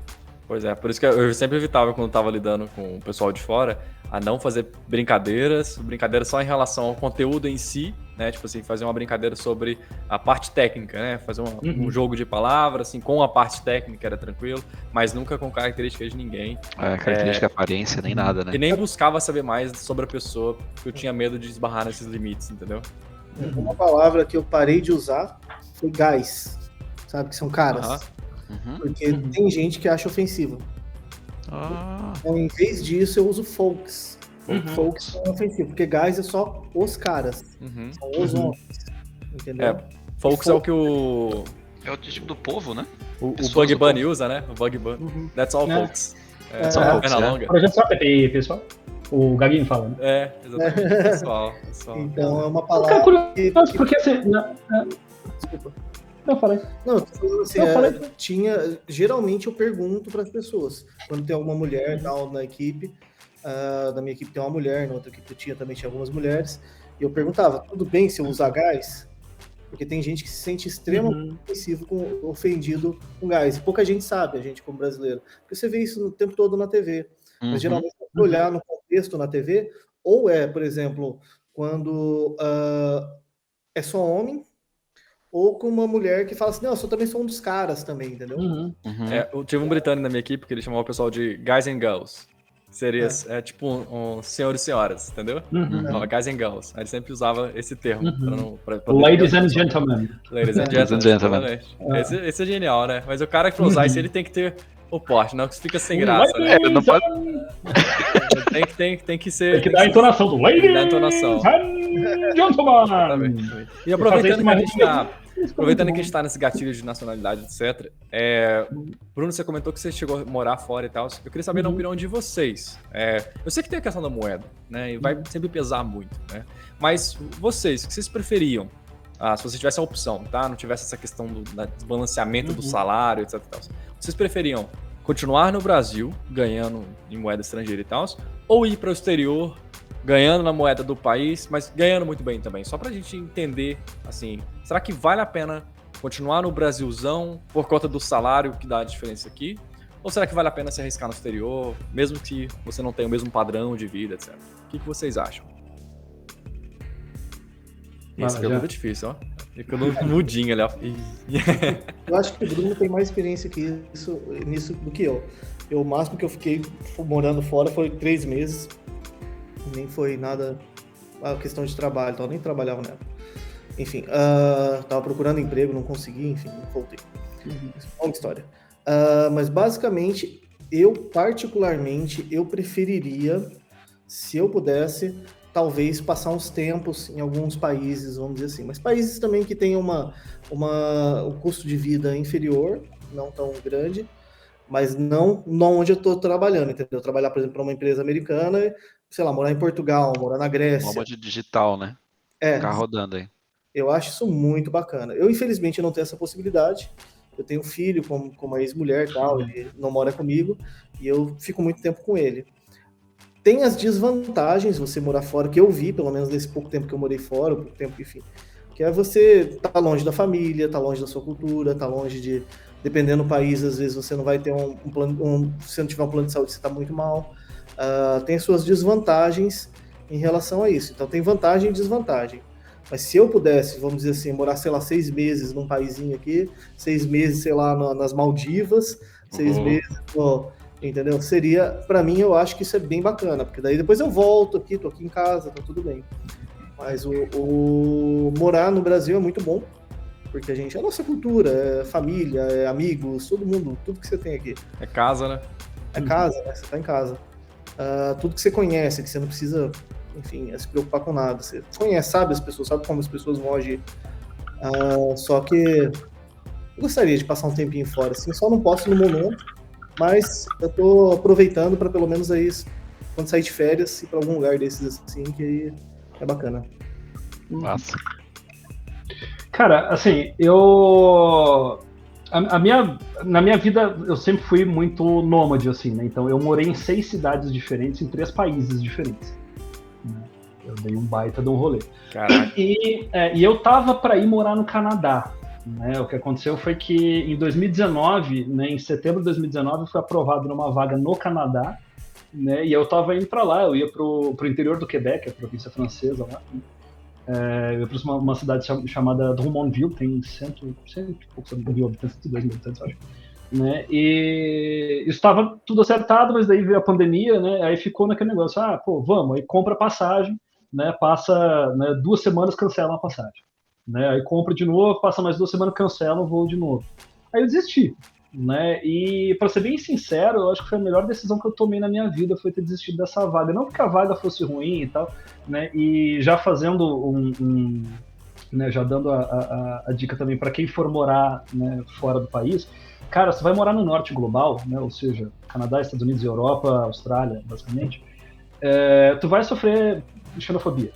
Pois é, por isso que eu sempre evitava, quando estava lidando com o pessoal de fora, a não fazer brincadeiras só em relação ao conteúdo em si, né? Tipo assim, fazer uma brincadeira sobre a parte técnica, né? Fazer um jogo de palavras, assim, com a parte técnica era tranquilo, mas nunca com características de ninguém. Característica, aparência, nem nada, né? E nem buscava saber mais sobre a pessoa, porque eu tinha medo de esbarrar nesses limites, entendeu? Uma palavra que eu parei de usar foi guys, sabe? Que são caras. Porque tem gente que acha ofensivo. Então, em vez disso, eu uso folks. Folks não é ofensivo, porque guys é só os caras. São os homens. Entendeu? Folks é o que o... É o tipo do povo, né? O Bug Bunny usa, né? O Bug Bunny. That's all folks. That's all folks, perna longa. Projeto APP, pessoal. O Gaguinho fala, né? Exatamente. Pessoal. Então, é uma palavra porque assim... Desculpa. Não, falei. Não, assim, geralmente eu pergunto para as pessoas, quando tem alguma mulher tal na equipe, na minha equipe tem uma mulher, na outra equipe também tinha algumas mulheres, e eu perguntava: tudo bem se eu usar gás? Porque tem gente que se sente extremamente ofendido com gás, e pouca gente sabe, a gente como brasileiro, porque você vê isso o tempo todo na TV, mas geralmente se você olhar no contexto na TV, ou por exemplo, quando é só homem, ou com uma mulher que fala assim: não, eu também sou um dos caras também, entendeu? Eu tive um britânico na minha equipe que ele chamava o pessoal de guys and girls. Seria tipo um senhor e senhoras, entendeu? Guys and girls. Aí ele sempre usava esse termo. Pra Ladies and gentlemen. Ladies and gentlemen. Esse é genial, né? Mas o cara que for usar isso, ele tem que ter o porte, não que fica sem graça, né? Não pode... tem que ser... Tem que dar a entonação do ladies and gentlemen. E aproveitando que a gente tá Aproveitando que a gente tá nesse gatilho de nacionalidade, etc. Bruno, você comentou que você chegou a morar fora e tal. Eu queria saber a opinião de vocês. Eu sei que tem a questão da moeda, né? E vai sempre pesar muito, né? Mas vocês, o que vocês preferiam? Se você tivesse a opção, tá? Não tivesse essa questão do desbalanceamento do salário, etc. Tal. Vocês preferiam continuar no Brasil, ganhando em moeda estrangeira e tal, ou ir para o exterior, ganhando na moeda do país, mas ganhando muito bem também? Só pra gente entender, assim, será que vale a pena continuar no Brasilzão por conta do salário que dá a diferença aqui? Ou será que vale a pena se arriscar no exterior, mesmo que você não tenha o mesmo padrão de vida, etc? O que vocês acham? Essa pergunta é difícil, ó. Ficou mudinho ali, ó. Eu acho que o Bruno tem mais experiência que nisso do que eu. O máximo que eu fiquei morando fora foi 3 meses. Nem foi nada a questão de trabalho, então eu nem trabalhava nela. Enfim, tava procurando emprego, não consegui, enfim, voltei. Longa história. Mas basicamente, particularmente, eu preferiria, se eu pudesse, talvez passar uns tempos em alguns países, vamos dizer assim, mas países também que tenham um custo de vida inferior, não tão grande, mas não onde eu estou trabalhando, entendeu? Trabalhar, por exemplo, para uma empresa americana, sei lá, morar em Portugal, morar na Grécia. Nômade digital, né? Ficar rodando aí. Eu acho isso muito bacana. Eu, infelizmente, não tenho essa possibilidade. Eu tenho um filho com uma ex-mulher e tal, ele não mora comigo, e eu fico muito tempo com ele. Tem as desvantagens você morar fora, que eu vi, pelo menos nesse pouco tempo que eu morei fora, pouco tempo, enfim, que é você tá longe da família, tá longe da sua cultura, tá longe de... Dependendo do país, às vezes você não vai ter um plano... se não tiver um plano de saúde, você tá muito mal. Tem suas desvantagens em relação a isso. Então tem vantagem e desvantagem. Mas se eu pudesse, vamos dizer assim, morar, sei lá, 6 meses num paísinho aqui, 6 meses, sei lá, nas Maldivas, 6 meses... Entendeu? Seria, pra mim, eu acho que isso é bem bacana, porque daí depois eu volto aqui, tô aqui em casa, tá tudo bem. Mas o morar no Brasil é muito bom, porque é a nossa cultura, é família, é amigos, todo mundo, tudo que você tem aqui. É casa, né? É casa, né? Você tá em casa. Tudo que você conhece, que você não precisa, enfim, se preocupar com nada. Você conhece, sabe as pessoas, sabe como as pessoas vão agir. Só que eu gostaria de passar um tempinho fora, assim, só não posso no momento. Mas eu tô aproveitando para pelo menos aí, quando sair de férias, ir para algum lugar desses assim, que aí é bacana. Massa. Cara, assim, na minha vida, eu sempre fui muito nômade, assim, né? Então eu morei em 6 cidades diferentes, em 3 países diferentes. Né? Eu dei um baita de um rolê. Caraca. E eu tava para ir morar no Canadá. Né, o que aconteceu foi que em 2019, né, em setembro de 2019, eu fui aprovado numa vaga no Canadá, né, e eu estava indo para lá, eu ia para o interior do Quebec, a província francesa lá, eu ia para uma cidade chamada Drummondville, tem 100 e poucos mil habitantes, 102 mil habitantes, acho. Né, e estava tudo acertado, mas daí veio a pandemia, né, aí ficou naquele negócio, vamos, aí compra a passagem, né, passa, né, 2 semanas, cancela a passagem. Né, aí compra de novo, passa mais 2 semanas, cancela o voo de novo. Aí eu desisti, né, e para ser bem sincero, eu acho que foi a melhor decisão que eu tomei na minha vida, foi ter desistido dessa vaga, não porque a vaga fosse ruim e tal, né, e já fazendo né, já dando a dica também para quem for morar, né, fora do país, cara, você vai morar no norte global, né, ou seja, Canadá, Estados Unidos, Europa, Austrália, basicamente, tu vai sofrer xenofobia,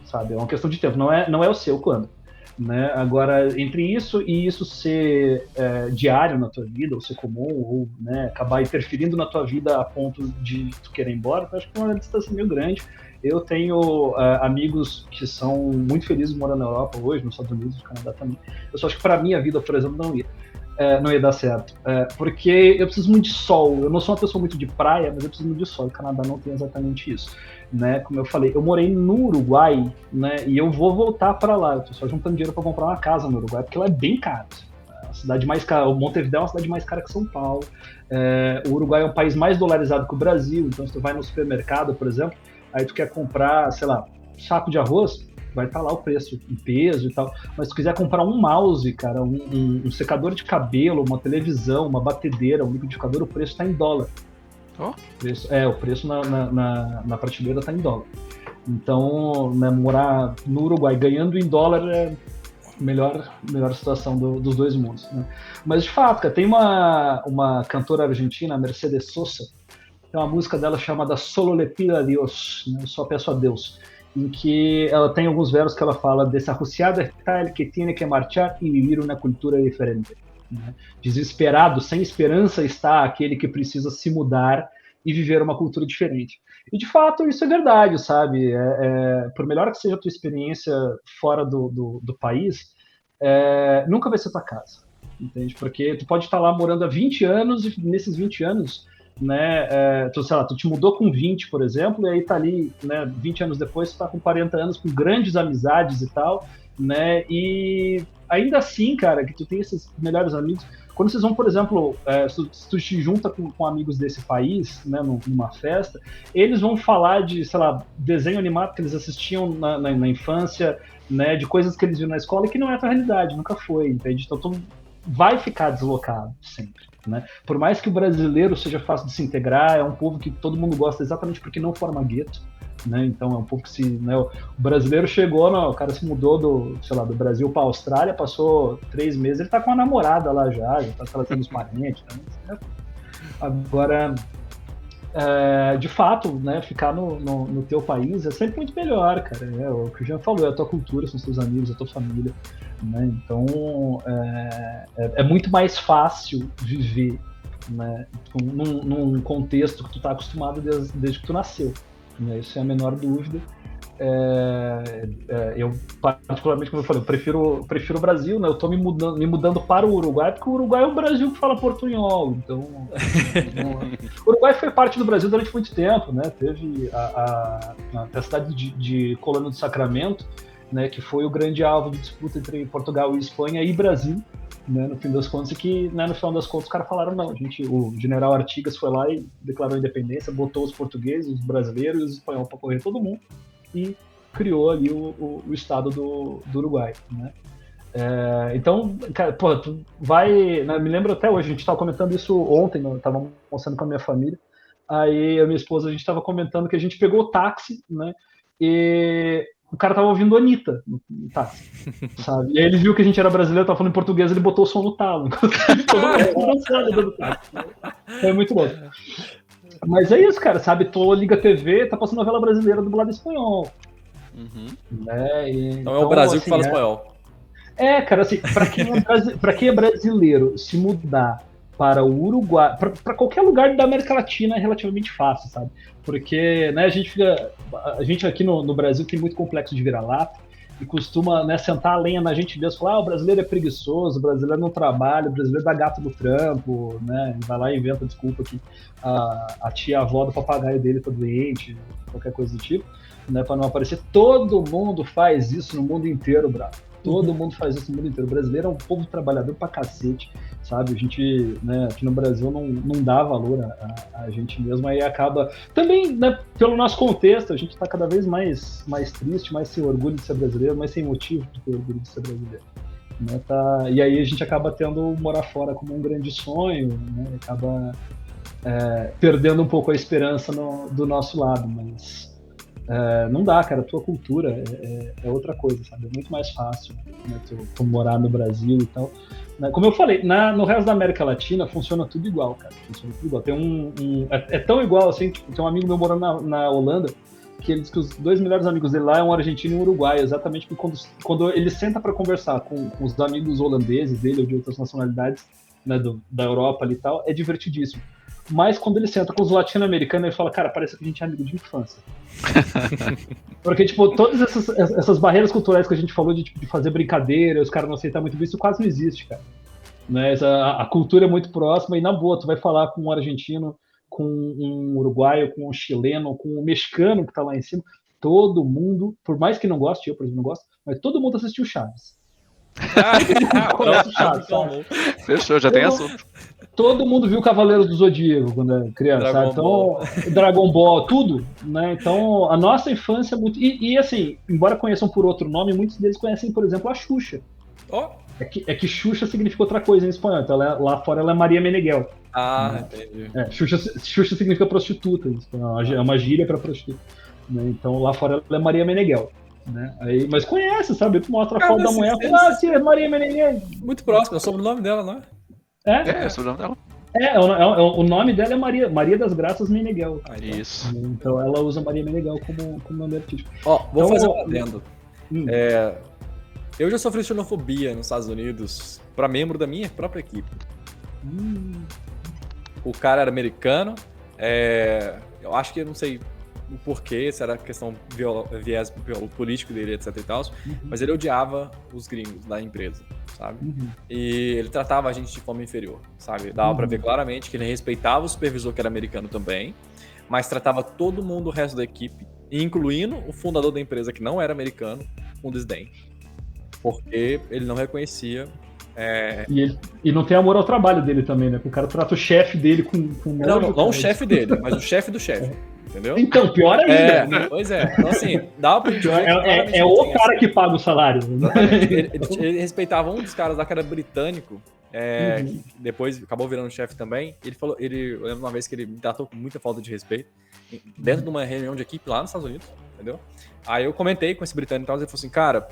sabe, é uma questão de tempo, não é o seu quando. Né? Agora, entre isso e isso ser diário na tua vida, ou ser comum, ou, né, acabar interferindo na tua vida a ponto de tu querer ir embora, eu acho que é uma distância meio grande. Eu tenho amigos que são muito felizes morando na Europa hoje, nos Estados Unidos, no Canadá também. Eu só acho que para minha vida, por exemplo, não ia dar certo. Porque eu preciso muito de sol. Eu não sou uma pessoa muito de praia, mas eu preciso muito de sol. O Canadá não tem exatamente isso. Né? Como eu falei, eu morei no Uruguai, né? E eu vou voltar para lá. Eu tô só juntando dinheiro para comprar uma casa no Uruguai, porque ela é bem cara. A cidade mais cara, o Montevidéu é uma cidade mais cara que São Paulo. O Uruguai é um país mais dolarizado que o Brasil. Então, se tu vai no supermercado, por exemplo, aí tu quer comprar, sei lá, um saco de arroz, vai estar lá o preço em peso e tal. Mas se tu quiser comprar um mouse, cara, um secador de cabelo, uma televisão, uma batedeira, um liquidificador, o preço está em dólar. Oh. O preço na prateleira está em dólar. Então, né, morar no Uruguai ganhando em dólar melhor situação dos dois mundos, né? Mas de fato, cara, tem uma cantora argentina, Mercedes Sosa, tem uma música dela chamada Solo le pido a Dios, né? Só peço a Deus, em que ela tem alguns versos que ela fala: desahuciado está el que tiene que marchar y vivir una cultura diferente. Né? Desesperado, sem esperança está aquele que precisa se mudar e viver uma cultura diferente. E de fato isso é verdade, sabe? Por melhor que seja a tua experiência fora do país, nunca vai ser tua casa, entende? Porque tu pode estar lá morando há 20 anos e nesses 20 anos, né, tu te mudou com 20, por exemplo, e aí tá ali, né, 20 anos depois tu tá com 40 anos, com grandes amizades e tal, né, e ainda assim, cara, que tu tem esses melhores amigos, quando vocês vão, por exemplo, se tu te junta com amigos desse país, né, numa festa, eles vão falar de, sei lá, desenho animado que eles assistiam na infância, né, de coisas que eles viram na escola e que não é a tua realidade, nunca foi, entende? Então tu vai ficar deslocado sempre. Né? Por mais que o brasileiro seja fácil de se integrar, é um povo que todo mundo gosta exatamente porque não forma gueto, né? Então é um povo que né, o brasileiro chegou, o cara se mudou do Brasil para a Austrália, passou 3 meses, ele tá com uma namorada lá já tá trazendo os parentes, né? Agora, de fato, né, ficar no teu país é sempre muito melhor, cara. O que o Jean falou, é a tua cultura, são os teus amigos, a tua família, né? Então é muito mais fácil viver, né, num contexto que tu tá acostumado desde que tu nasceu, né? Isso é a menor dúvida. Eu particularmente, como eu falei, eu prefiro o Brasil, né? Eu tô me mudando para o Uruguai, porque o Uruguai é o Brasil que fala portunhol, então o Uruguai foi parte do Brasil durante muito tempo, né? Teve a cidade de Colônia do Sacramento, né, que foi o grande alvo de disputa entre Portugal e Espanha e Brasil, né, no fim das contas, e que, né, no final das contas os caras falaram não, o general Artigas foi lá e declarou a independência, botou os portugueses, os brasileiros e os espanhóis para correr todo mundo e criou ali o estado do Uruguai, né? Então, cara, pô, tu vai, né, me lembro até hoje, a gente estava comentando isso ontem, eu estava almoçando com a minha família, aí a minha esposa, a gente estava comentando que a gente pegou o táxi, né, e o cara tava ouvindo Anitta no táxi, sabe? E aí ele viu que a gente era brasileiro, tava falando em português, ele botou o som no talo. Foi muito louco. Mas é isso, cara, sabe? Tu liga a TV, tá passando novela brasileira dublada em espanhol. Uhum. Né? Então é o Brasil assim, que fala espanhol. Cara, assim, pra quem é brasileiro, se mudar para o Uruguai, para qualquer lugar da América Latina é relativamente fácil, sabe? Porque, né, a gente aqui no Brasil tem muito complexo de vira-lata e costuma, né, sentar a lenha na gente mesmo, falar, o brasileiro é preguiçoso, o brasileiro não trabalha, o brasileiro dá gato no trampo, né, vai lá e inventa desculpa que a tia-avó do papagaio dele tá doente, qualquer coisa do tipo, né, para não aparecer. Todo mundo faz isso no mundo inteiro, bravo. Todo mundo faz isso no mundo inteiro. O brasileiro é um povo trabalhador pra cacete, sabe? A gente, né, aqui no Brasil não dá valor a gente mesmo, aí acaba... Também, né, pelo nosso contexto, a gente tá cada vez mais triste, mais sem orgulho de ser brasileiro, mais sem motivo de ter orgulho de ser brasileiro. Né, e aí a gente acaba tendo morar fora como um grande sonho, né, acaba perdendo um pouco a esperança do nosso lado, mas... não dá, cara, a tua cultura é outra coisa, sabe? É muito mais fácil, né, tu morar no Brasil e tal. Como eu falei, no resto da América Latina funciona tudo igual, cara. Funciona tudo igual. Tem é tão igual assim, tipo, tem um amigo meu morando na Holanda, que ele diz que os 2 melhores amigos dele lá é um argentino e um uruguaio, exatamente porque quando ele senta para conversar com os amigos holandeses dele ou de outras nacionalidades, né, da Europa ali e tal, é divertidíssimo. Mas quando ele senta com os latino-americanos, ele fala, cara, parece que a gente é amigo de infância. Porque, tipo, todas essas barreiras culturais que a gente falou de fazer brincadeira, os caras não aceitar muito isso quase não existe, cara. Né? A cultura é muito próxima e, na boa, tu vai falar com um argentino, com um uruguaio, com um chileno, com um mexicano que tá lá em cima, todo mundo, por mais que não goste, eu, por exemplo, não gosto, mas todo mundo assistiu Chaves. Fechou, já tem assunto. Todo mundo viu Cavaleiro do Zodíaco quando era criança, então Dragon Ball, tudo, né? Então a nossa infância é muito. E assim, embora conheçam por outro nome, muitos deles conhecem, por exemplo, a Xuxa. Oh. É que Xuxa significa outra coisa em espanhol, então lá fora ela é Maria Meneghel. Né? Entendi. Xuxa significa prostituta, é uma gíria para prostituta. Né? Então lá fora ela é Maria Meneghel. né? Aí, mas conhece, sabe? Tu mostra a Cara, foto da mas mulher, vocês- fala, sim, é Maria Meneghel. Muito próximo, é o sobrenome dela, não é? É o sobrenome dela. O nome dela é Maria das Graças Meneghel. Ah, então. Isso. Então ela usa Maria Meneghel como nome artístico. Ó, vou Então, fazer um adendo. Hum. Eu já sofri xenofobia nos Estados Unidos para membro da minha própria equipe. O cara era americano, eu acho que eu não sei o porquê, se era questão viés político dele, etc e tal, mas ele odiava os gringos da empresa, sabe? E ele tratava a gente de forma inferior, sabe? Dava pra ver claramente que ele respeitava o supervisor que era americano também, mas tratava todo mundo, o resto da equipe, incluindo o fundador da empresa que não era americano, com desdém. Porque ele não reconhecia. E não tem amor ao trabalho dele também, né? Porque o cara trata o chefe dele com Não o chefe dele, mas o chefe do chefe. Entendeu? Então, pior ainda. Pois é. Então, assim, dá pra gente ver É o cara que paga o salário. Ele respeitava um dos caras lá que era britânico, que depois acabou virando chefe também. Eu lembro uma vez que ele me tratou com muita falta de respeito, dentro de uma reunião de equipe lá nos Estados Unidos, entendeu? Aí eu comentei com esse britânico e tal, ele falou assim, cara,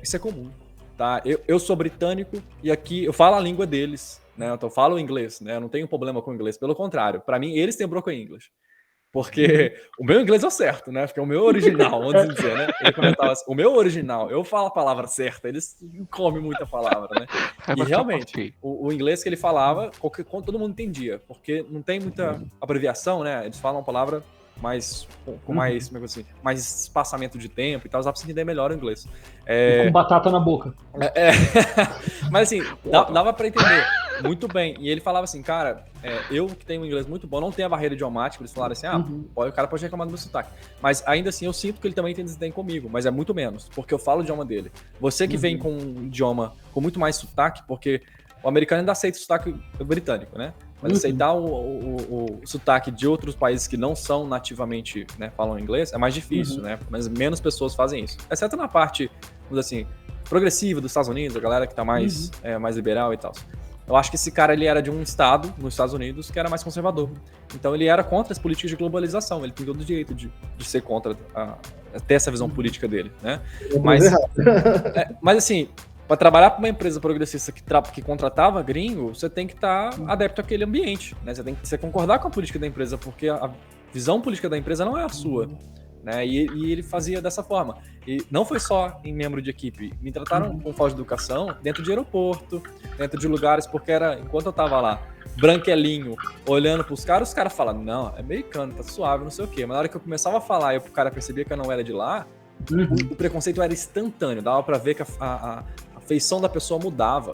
isso é comum, tá? Eu sou britânico e aqui eu falo a língua deles, né? Então eu falo inglês, né? Eu não tenho problema com inglês, pelo contrário, pra mim eles têm broken English. Porque o meu inglês é o certo, né? Porque o meu original, vamos dizer, né? Ele comentava assim, o meu original, eu falo a palavra certa, eles comem muita palavra, né? E realmente, o inglês que ele falava, todo mundo entendia, porque não tem muita abreviação, né? Eles falam a palavra com mais, como é que assim, mais espaçamento de tempo e tal, dá pra você entender melhor o inglês. Com batata na boca. Mas assim, dava pra entender muito bem. E ele falava assim, cara, eu que tenho um inglês muito bom, não tenho a barreira idiomática, eles falaram assim, o cara pode reclamar do meu sotaque. Mas ainda assim, eu sinto que ele também tem desdém comigo, mas é muito menos, porque eu falo o idioma dele. Você que vem com um idioma com muito mais sotaque, porque o americano ainda aceita o sotaque britânico, né? Mas aceitar o sotaque de outros países que não são nativamente, né, falam inglês, é mais difícil, né? Mas menos pessoas fazem isso. Exceto na parte, vamos dizer assim, progressiva dos Estados Unidos, a galera que tá mais liberal e tal. Eu acho que esse cara, ele era de um estado, nos Estados Unidos, que era mais conservador. Então ele era contra as políticas de globalização, ele tem todo o direito de ser contra, ter essa visão política dele, né? Mas assim, para trabalhar para uma empresa progressista que contratava gringo, você tem que estar adepto àquele ambiente, né? Você concordar com a política da empresa, porque a visão política da empresa não é a sua, né? E ele fazia dessa forma. E não foi só em membro de equipe. Me trataram com falta de educação dentro de aeroporto, dentro de lugares, porque enquanto eu tava lá, branquelinho, olhando pros caras, os caras falavam, não, é americano, tá suave, não sei o quê. Mas na hora que eu começava a falar e o cara percebia que eu não era de lá, o preconceito era instantâneo, dava pra ver que a feição da pessoa mudava.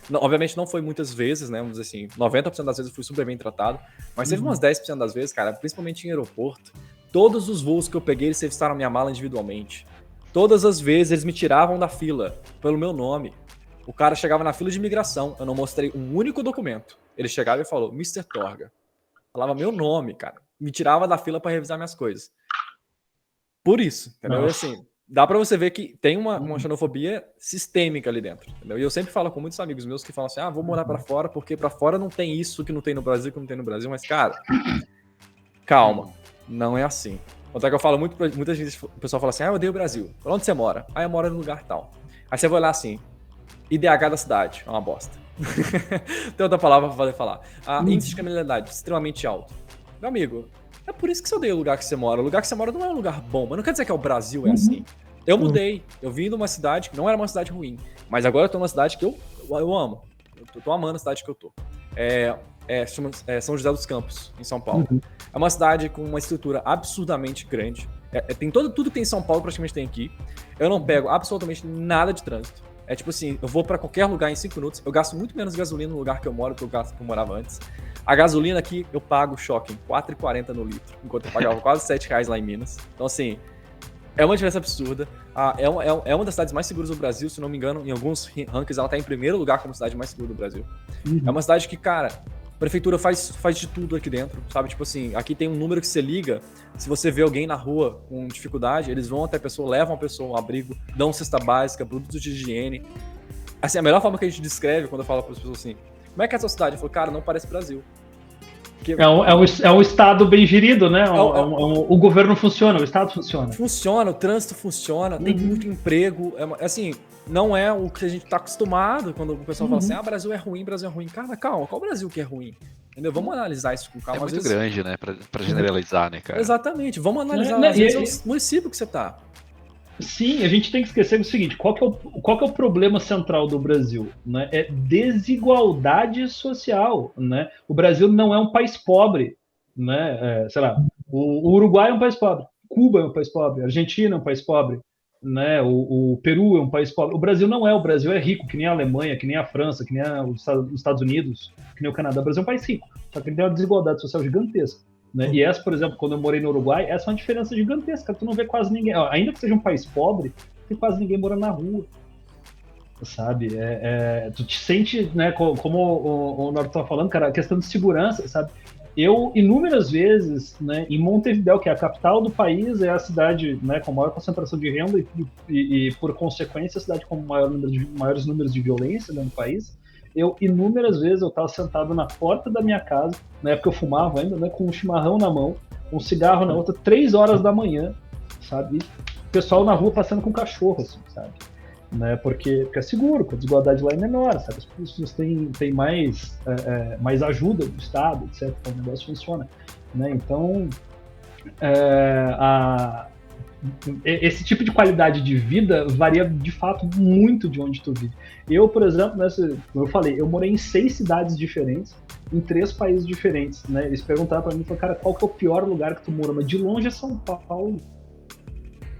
Não, obviamente não foi muitas vezes, né? Vamos dizer assim, 90% das vezes eu fui super bem tratado, mas teve umas 10% das vezes, cara, principalmente em aeroporto, todos os voos que eu peguei, eles serviçaram minha mala individualmente. Todas as vezes eles me tiravam da fila pelo meu nome. O cara chegava na fila de imigração, eu não mostrei um único documento. Ele chegava e falou, Mr. Torga. Falava meu nome, cara. Me tirava da fila pra revisar minhas coisas. Por isso, entendeu? E assim, dá pra você ver que tem uma xenofobia sistêmica ali dentro, entendeu? E eu sempre falo com muitos amigos meus que falam assim, vou morar pra fora porque pra fora não tem isso que não tem no Brasil, que não tem no Brasil. Mas, cara, calma, não é assim. Até que eu falo muitas vezes, o pessoal fala assim, eu odeio o Brasil. Onde você mora? Eu moro no lugar tal. Aí você vai olhar assim, IDH da cidade, é uma bosta. Tem outra palavra pra falar. Índice de criminalidade extremamente alto. Meu amigo, é por isso que você odeia o lugar que você mora. O lugar que você mora não é um lugar bom, mas não quer dizer que o Brasil é assim. Eu mudei, eu vim de uma cidade que não era uma cidade ruim, mas agora eu tô numa cidade que eu amo. Eu tô amando a cidade que eu tô. Chama São José dos Campos, em São Paulo. É uma cidade com uma estrutura absurdamente grande. Tem tudo que tem em São Paulo praticamente tem aqui. Eu não pego absolutamente nada de trânsito. É tipo assim, eu vou pra qualquer lugar em 5 minutos, eu gasto muito menos gasolina no lugar que eu moro do que eu morava antes. A gasolina aqui, eu pago choque em R$4,40 no litro, enquanto eu pagava quase R$7 lá em Minas. Então assim, é uma diferença absurda. É uma das cidades mais seguras do Brasil, se não me engano, em alguns rankings ela tá em primeiro lugar como cidade mais segura do Brasil. É uma cidade que, cara, a prefeitura faz de tudo aqui dentro, sabe? Tipo assim, aqui tem um número que você liga, se você vê alguém na rua com dificuldade, eles vão até a pessoa, levam a pessoa um abrigo, dão cesta básica, produtos de higiene. Assim, a melhor forma que a gente descreve quando eu falo para as pessoas assim, como é que é a sua cidade? Eu falo, cara, não parece Brasil. É um Estado bem gerido, né? O governo funciona, o Estado funciona. Funciona, o trânsito funciona, tem muito emprego. Assim, não é o que a gente tá acostumado quando o pessoal fala assim, Brasil é ruim, Brasil é ruim. Cara, calma, qual Brasil que é ruim? Entendeu? Vamos analisar isso com calma. É muito grande, né? Pra generalizar, né, cara? Exatamente, vamos analisar às vezes o município que você tá. Sim, a gente tem que esquecer o seguinte, qual que é o problema central do Brasil? Né? É desigualdade social. Né? O Brasil não é um país pobre. Né? Sei lá, o Uruguai é um país pobre, Cuba é um país pobre, a Argentina é um país pobre, né? O Peru é um país pobre. O Brasil não é, o Brasil é rico, que nem a Alemanha, que nem a França, que nem os Estados Unidos, que nem o Canadá. O Brasil é um país rico, só que ele tem uma desigualdade social gigantesca. Né? E essa, por exemplo, quando eu morei no Uruguai, essa é uma diferença gigantesca. Tu não vê quase ninguém, ainda que seja um país pobre, tem quase ninguém morando na rua, sabe? Tu te sente, né? Como o Norton estava falando, cara, a questão de segurança, sabe? Eu, inúmeras vezes, né, em Montevidéu, que é a capital do país, é a cidade, né, com maior concentração de renda e por consequência, a cidade com maiores números de violência dentro do país. Inúmeras vezes eu estava sentado na porta da minha casa, na época eu fumava ainda, né, com um chimarrão na mão, um cigarro na outra, 3 horas da manhã, sabe? O pessoal na rua passando com cachorro, assim, sabe? Né, porque é seguro, porque a desigualdade lá é menor, sabe? As pessoas têm mais ajuda do Estado, etc. Então o negócio funciona. Né? Então, esse tipo de qualidade de vida varia de fato muito de onde tu vive. Eu, por exemplo, como eu falei, eu morei em 6 cidades diferentes, em 3 países diferentes. Né? Eles perguntaram pra mim, cara, qual que é o pior lugar que tu mora? Mas de longe é São Paulo.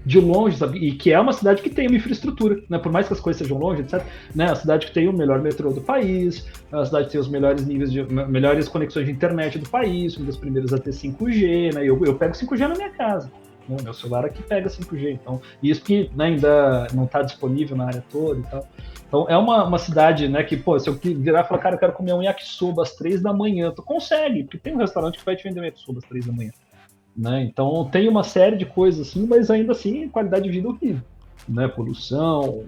De longe, sabe? E que é uma cidade que tem uma infraestrutura, né? Por mais que as coisas sejam longe, etc. Né? A cidade que tem o melhor metrô do país, a cidade que tem os melhores conexões de internet do país, uma das primeiras a ter 5G, né? Eu pego 5G na minha casa. Né? Meu celular aqui pega 5G, então isso que, né, ainda não está disponível na área toda e tal. Então é uma cidade, né, que, pô, se eu virar e falar, cara, eu quero comer um yakisoba às 3 da manhã, tu consegue, porque tem um restaurante que vai te vender um yakisoba às 3 da manhã. Né? Então tem uma série de coisas assim, mas ainda assim qualidade de vida horrível, né? Poluição,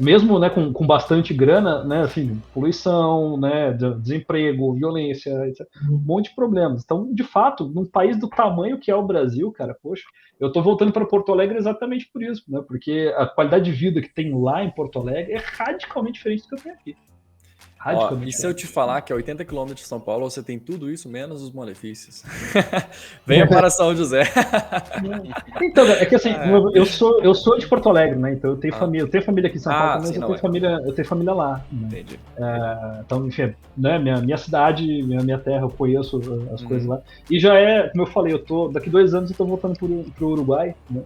mesmo, né, com bastante grana, né, assim, poluição, né, desemprego, violência, etc. Um monte de problemas. Então, de fato, num país do tamanho que é o Brasil, cara, poxa, eu tô voltando para Porto Alegre exatamente por isso, né? Porque a qualidade de vida que tem lá em Porto Alegre é radicalmente diferente do que eu tenho aqui. E se eu te falar que a 80 km de São Paulo você tem tudo isso menos os malefícios? Venha para São José. Então, é que assim, eu sou de Porto Alegre, né? Então eu tenho família aqui em São Paulo, mas eu tenho família lá. Né? Entendi. Então, enfim, né? Minha cidade, minha terra, eu conheço as coisas lá. E já como eu falei, daqui 2 anos eu tô voltando pro Uruguai, né?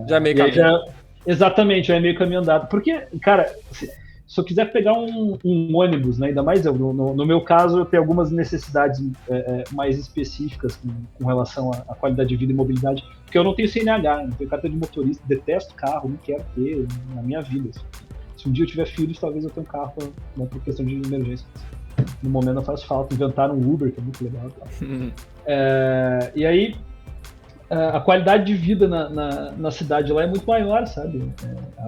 Já é meio caminho. Exatamente, já é meio caminho andado. Porque, cara, se eu quiser pegar um ônibus, né, ainda mais no meu caso, eu tenho algumas necessidades mais específicas com relação à qualidade de vida e mobilidade, porque eu não tenho CNH, não tenho carteira de motorista, detesto carro, não quero ter na minha vida. Assim. Se um dia eu tiver filhos, talvez eu tenha um carro por questão de emergência. No momento não faz falta, inventaram um Uber, que é muito legal. E aí, a qualidade de vida na cidade lá é muito maior, sabe?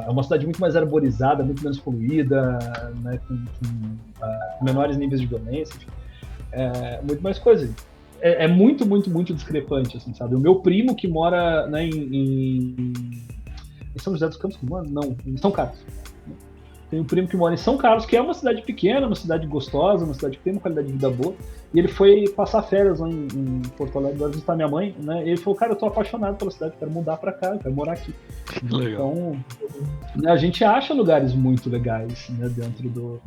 É uma cidade muito mais arborizada, muito menos poluída, né? com menores níveis de violência, enfim. Muito mais coisa. É muito, muito, muito discrepante, assim, sabe? O meu primo que mora, né, em São José dos Campos, não, em São Carlos. Tem um primo que mora em São Carlos, que é uma cidade pequena, uma cidade gostosa, uma cidade que tem uma qualidade de vida boa. E ele foi passar férias lá em Porto Alegre, vai visitar minha mãe, né? E ele falou, cara, eu tô apaixonado pela cidade, quero mudar pra cá, quero morar aqui. Legal. Então, né, a gente acha lugares muito legais, né, dentro do...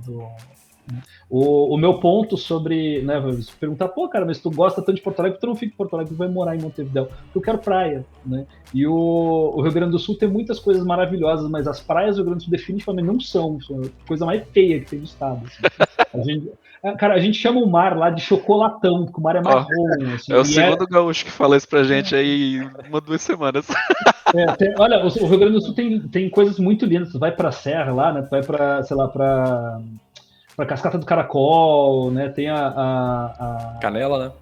O meu ponto sobre, né, perguntar, pô, cara, mas tu gosta tanto de Porto Alegre, tu não fica em Porto Alegre, tu vai morar em Montevidéu, porque eu quero praia, né, e o Rio Grande do Sul tem muitas coisas maravilhosas, mas as praias do Rio Grande do Sul definitivamente não são a coisa mais feia que tem no estado, assim. A gente chama o mar lá de chocolatão, porque o mar é marrom. Assim, é o segundo gaúcho que fala isso pra gente aí em 2 semanas. Olha, o Rio Grande do Sul tem coisas muito lindas, tu vai pra serra lá, né, tu vai pra, sei lá, pra Cascata do Caracol, né? Tem a Canela, né?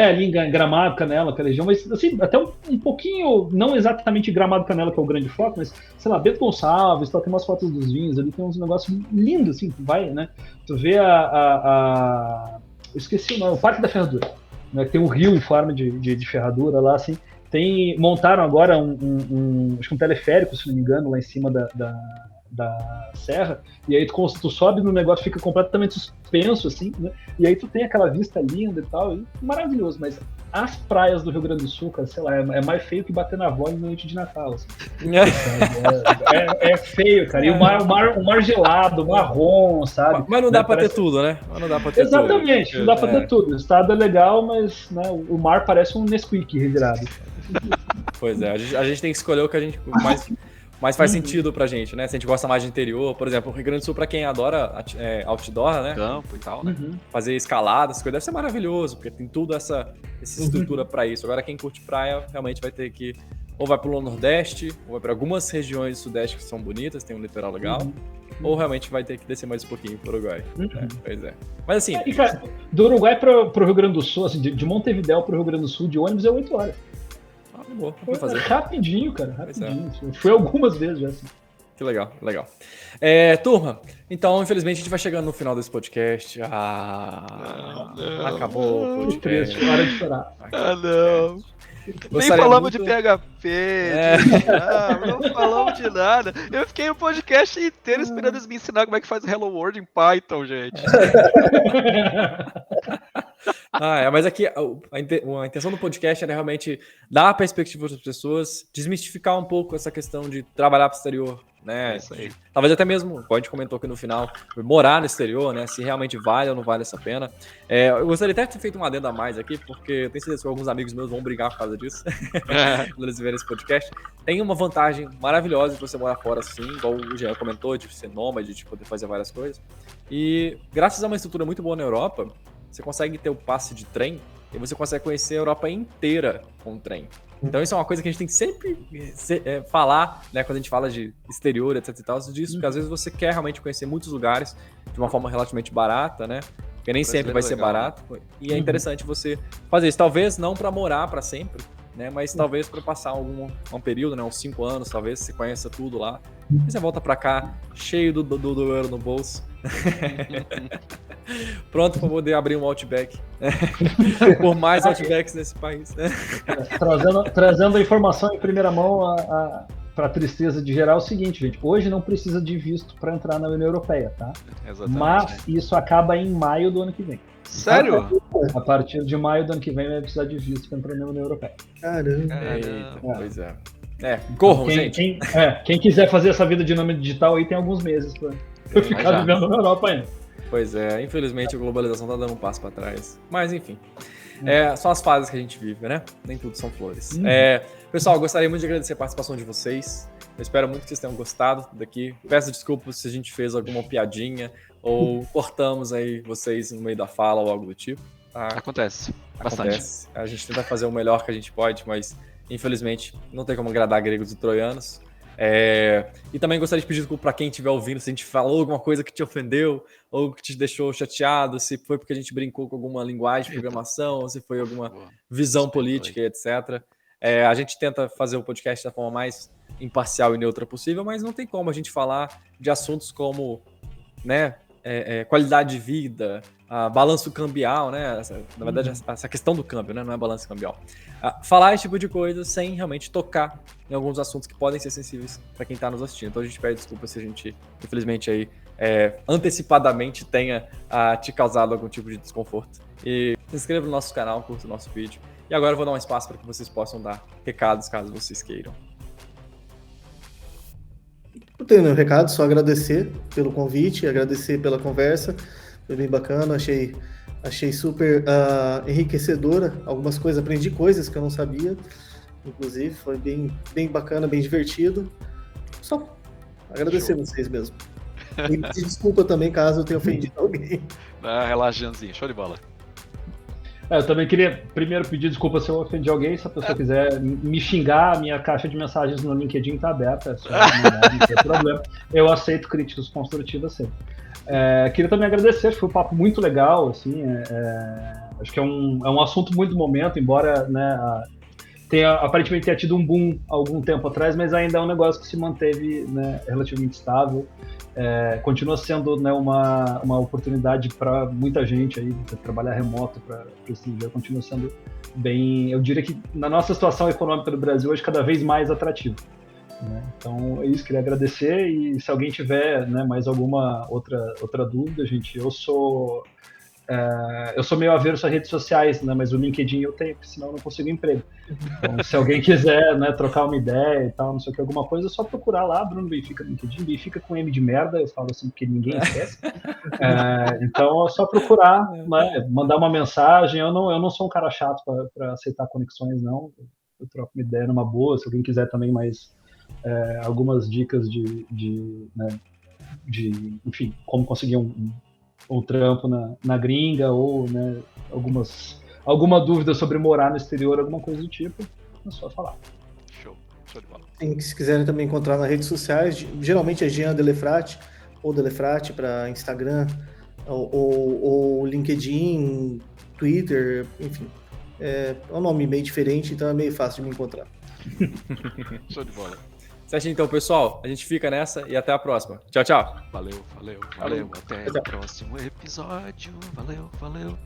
Ali em Gramado, Canela, aquela região, mas assim, até um pouquinho, não exatamente Gramado, Canela, que é o grande foco, mas, sei lá, Bento Gonçalves, tem umas fotos dos vinhos ali, tem uns negócios lindos, assim, tu vai, né? Tu vê esqueci o nome, o Parque da Ferradura. Né? Tem um rio em forma de ferradura lá, assim. Montaram agora acho que um teleférico, se não me engano, lá em cima da serra, e aí tu sobe no negócio, fica completamente suspenso, assim, né? E aí tu tem aquela vista linda e tal, e maravilhoso, mas as praias do Rio Grande do Sul, cara, sei lá, é mais feio que bater na avó na noite de Natal, assim. É feio, cara, e o mar gelado, marrom, sabe? Mas não dá pra ter tudo, né? Mas não dá pra ter Exatamente, tudo. não dá pra ter tudo. O estado é legal, mas né, o mar parece um Nesquik revirado. Pois é, a gente tem que escolher o que a gente mais faz sentido pra gente, né? Se a gente gosta mais de interior, por exemplo, o Rio Grande do Sul, pra quem adora outdoor, né? Campo e tal, né? Fazer escalada, essas coisas, deve ser maravilhoso, porque tem tudo essa estrutura pra isso. Agora, quem curte praia, realmente vai ter que ou vai pro Nordeste, ou vai pra algumas regiões do Sudeste que são bonitas, tem um litoral legal, ou realmente vai ter que descer mais um pouquinho pro Uruguai. Pois é. Mas assim... E, cara, do Uruguai pro Rio Grande do Sul, assim, de Montevidéu pro Rio Grande do Sul, de ônibus é 8 horas. Boa, fazer. Rapidinho, cara, rapidinho. Foi algumas vezes já, assim. Que legal, legal. Turma, então, infelizmente, a gente vai chegando no final desse podcast. Acabou o podcast. Hora de chorar. Não. Nem falamos de PHP, não falamos de nada. Eu fiquei o podcast inteiro esperando eles me ensinar como é que faz o Hello World em Python, gente. Mas aqui a intenção do podcast era realmente dar a perspectiva das pessoas, desmistificar um pouco essa questão de trabalhar para o exterior, né? É isso aí. Talvez até mesmo, como a gente comentou aqui no final, morar no exterior, né? Se realmente vale ou não vale essa pena. Eu gostaria até de ter feito um adendo a mais aqui, porque eu tenho certeza que alguns amigos meus vão brigar por causa disso, quando eles verem esse podcast. Tem uma vantagem maravilhosa de você morar fora, assim, igual o Jean comentou, de ser nômade, de poder fazer várias coisas. E graças a uma estrutura muito boa na Europa, você consegue ter o passe de trem e você consegue conhecer a Europa inteira com o trem. Então isso é uma coisa que a gente tem que sempre falar, né, quando a gente fala de exterior, etc e tal, disso, porque às vezes você quer realmente conhecer muitos lugares de uma forma relativamente barata, né, porque nem sempre vai ser barato, e é interessante você fazer isso, talvez não para morar para sempre, né, mas talvez para passar um período, né, uns 5 anos, talvez você conheça tudo lá, e você volta para cá cheio do euro no bolso. Pronto para poder abrir um Outback. Por mais Outbacks nesse país. Trazendo a informação em primeira mão para a tristeza de geral, é o seguinte, gente. Hoje não precisa de visto para entrar na União Europeia, tá? Exatamente. Mas isso acaba em maio do ano que vem. Sério? A partir de maio do ano que vem vai precisar de visto para entrar na União Europeia. Caramba. Eita, pois é. Corram, gente. Quem quiser fazer essa vida de nômade digital aí tem alguns meses para ficar vivendo na Europa ainda. Pois é, infelizmente a globalização tá dando um passo para trás. Mas enfim, são as fases que a gente vive, né? Nem tudo são flores. Pessoal, eu gostaria muito de agradecer a participação de vocês. Eu espero muito que vocês tenham gostado daqui. Peço desculpas se a gente fez alguma piadinha ou cortamos aí vocês no meio da fala ou algo do tipo. Tá? Acontece bastante. A gente tenta fazer o melhor que a gente pode, mas infelizmente não tem como agradar gregos e troianos. E também gostaria de pedir desculpa para quem estiver ouvindo, se a gente falou alguma coisa que te ofendeu ou que te deixou chateado, se foi porque a gente brincou com alguma linguagem de programação, ou se foi alguma visão política, etc. A gente tenta fazer o podcast da forma mais imparcial e neutra possível, mas não tem como a gente falar de assuntos como, né, qualidade de vida, balanço cambial, né? Na verdade, essa questão do câmbio, né? Não é balanço cambial. Falar esse tipo de coisa sem realmente tocar em alguns assuntos que podem ser sensíveis para quem está nos assistindo. Então a gente pede desculpa se a gente, infelizmente, aí, antecipadamente tenha te causado algum tipo de desconforto. E se inscreva no nosso canal, curta o nosso vídeo. E agora eu vou dar um espaço para que vocês possam dar recados, caso vocês queiram. Não tenho nenhum recado, só agradecer pelo convite, agradecer pela conversa. Foi bem bacana, achei super enriquecedora. Algumas coisas, aprendi coisas que eu não sabia. Inclusive, foi bem bacana, bem divertido. Só agradecer vocês mesmo. E pedir desculpa também caso eu tenha ofendido alguém. Relaxa, Janzinho. Show de bola. Eu também queria primeiro pedir desculpa se eu ofendi alguém. Se a pessoa quiser me xingar, a minha caixa de mensagens no LinkedIn está aberta. É só mandar, não tem problema. Eu aceito críticas construtivas sempre. Queria também agradecer, foi um papo muito legal. Assim, acho que é um assunto muito do momento, embora, né, aparentemente tenha tido um boom há algum tempo atrás, mas ainda é um negócio que se manteve, né, relativamente estável. Continua sendo, né, uma oportunidade para muita gente aí, trabalhar remoto para estrangeiro, continua sendo bem, eu diria que na nossa situação econômica do Brasil hoje cada vez mais atrativo. Né? Então é isso, queria agradecer, e se alguém tiver, né, mais alguma outra dúvida, gente, eu sou meio averso a redes sociais, né, mas o LinkedIn eu tenho, porque senão eu não consigo emprego. Então, se alguém quiser, né, trocar uma ideia e tal, não sei o que, alguma coisa, é só procurar lá, Bruno Benfica no LinkedIn, Benfica com M de merda, eu falo assim porque ninguém esquece. Então é só procurar, né, mandar uma mensagem. Eu não sou um cara chato para aceitar conexões, não. Eu troco uma ideia numa boa. Se alguém quiser também mais algumas dicas né, enfim, como conseguir um trampo na gringa, ou, né, alguma dúvida sobre morar no exterior, alguma coisa do tipo, é só falar. Show de bola. Se quiserem também encontrar nas redes sociais, geralmente é Jean Delefrate, ou Delefrate para Instagram, ou LinkedIn, Twitter, enfim. É um nome meio diferente, então é meio fácil de me encontrar. Show de bola. Certinho, então, pessoal. A gente fica nessa e até a próxima. Tchau, tchau. Valeu. Até o próximo episódio. Valeu.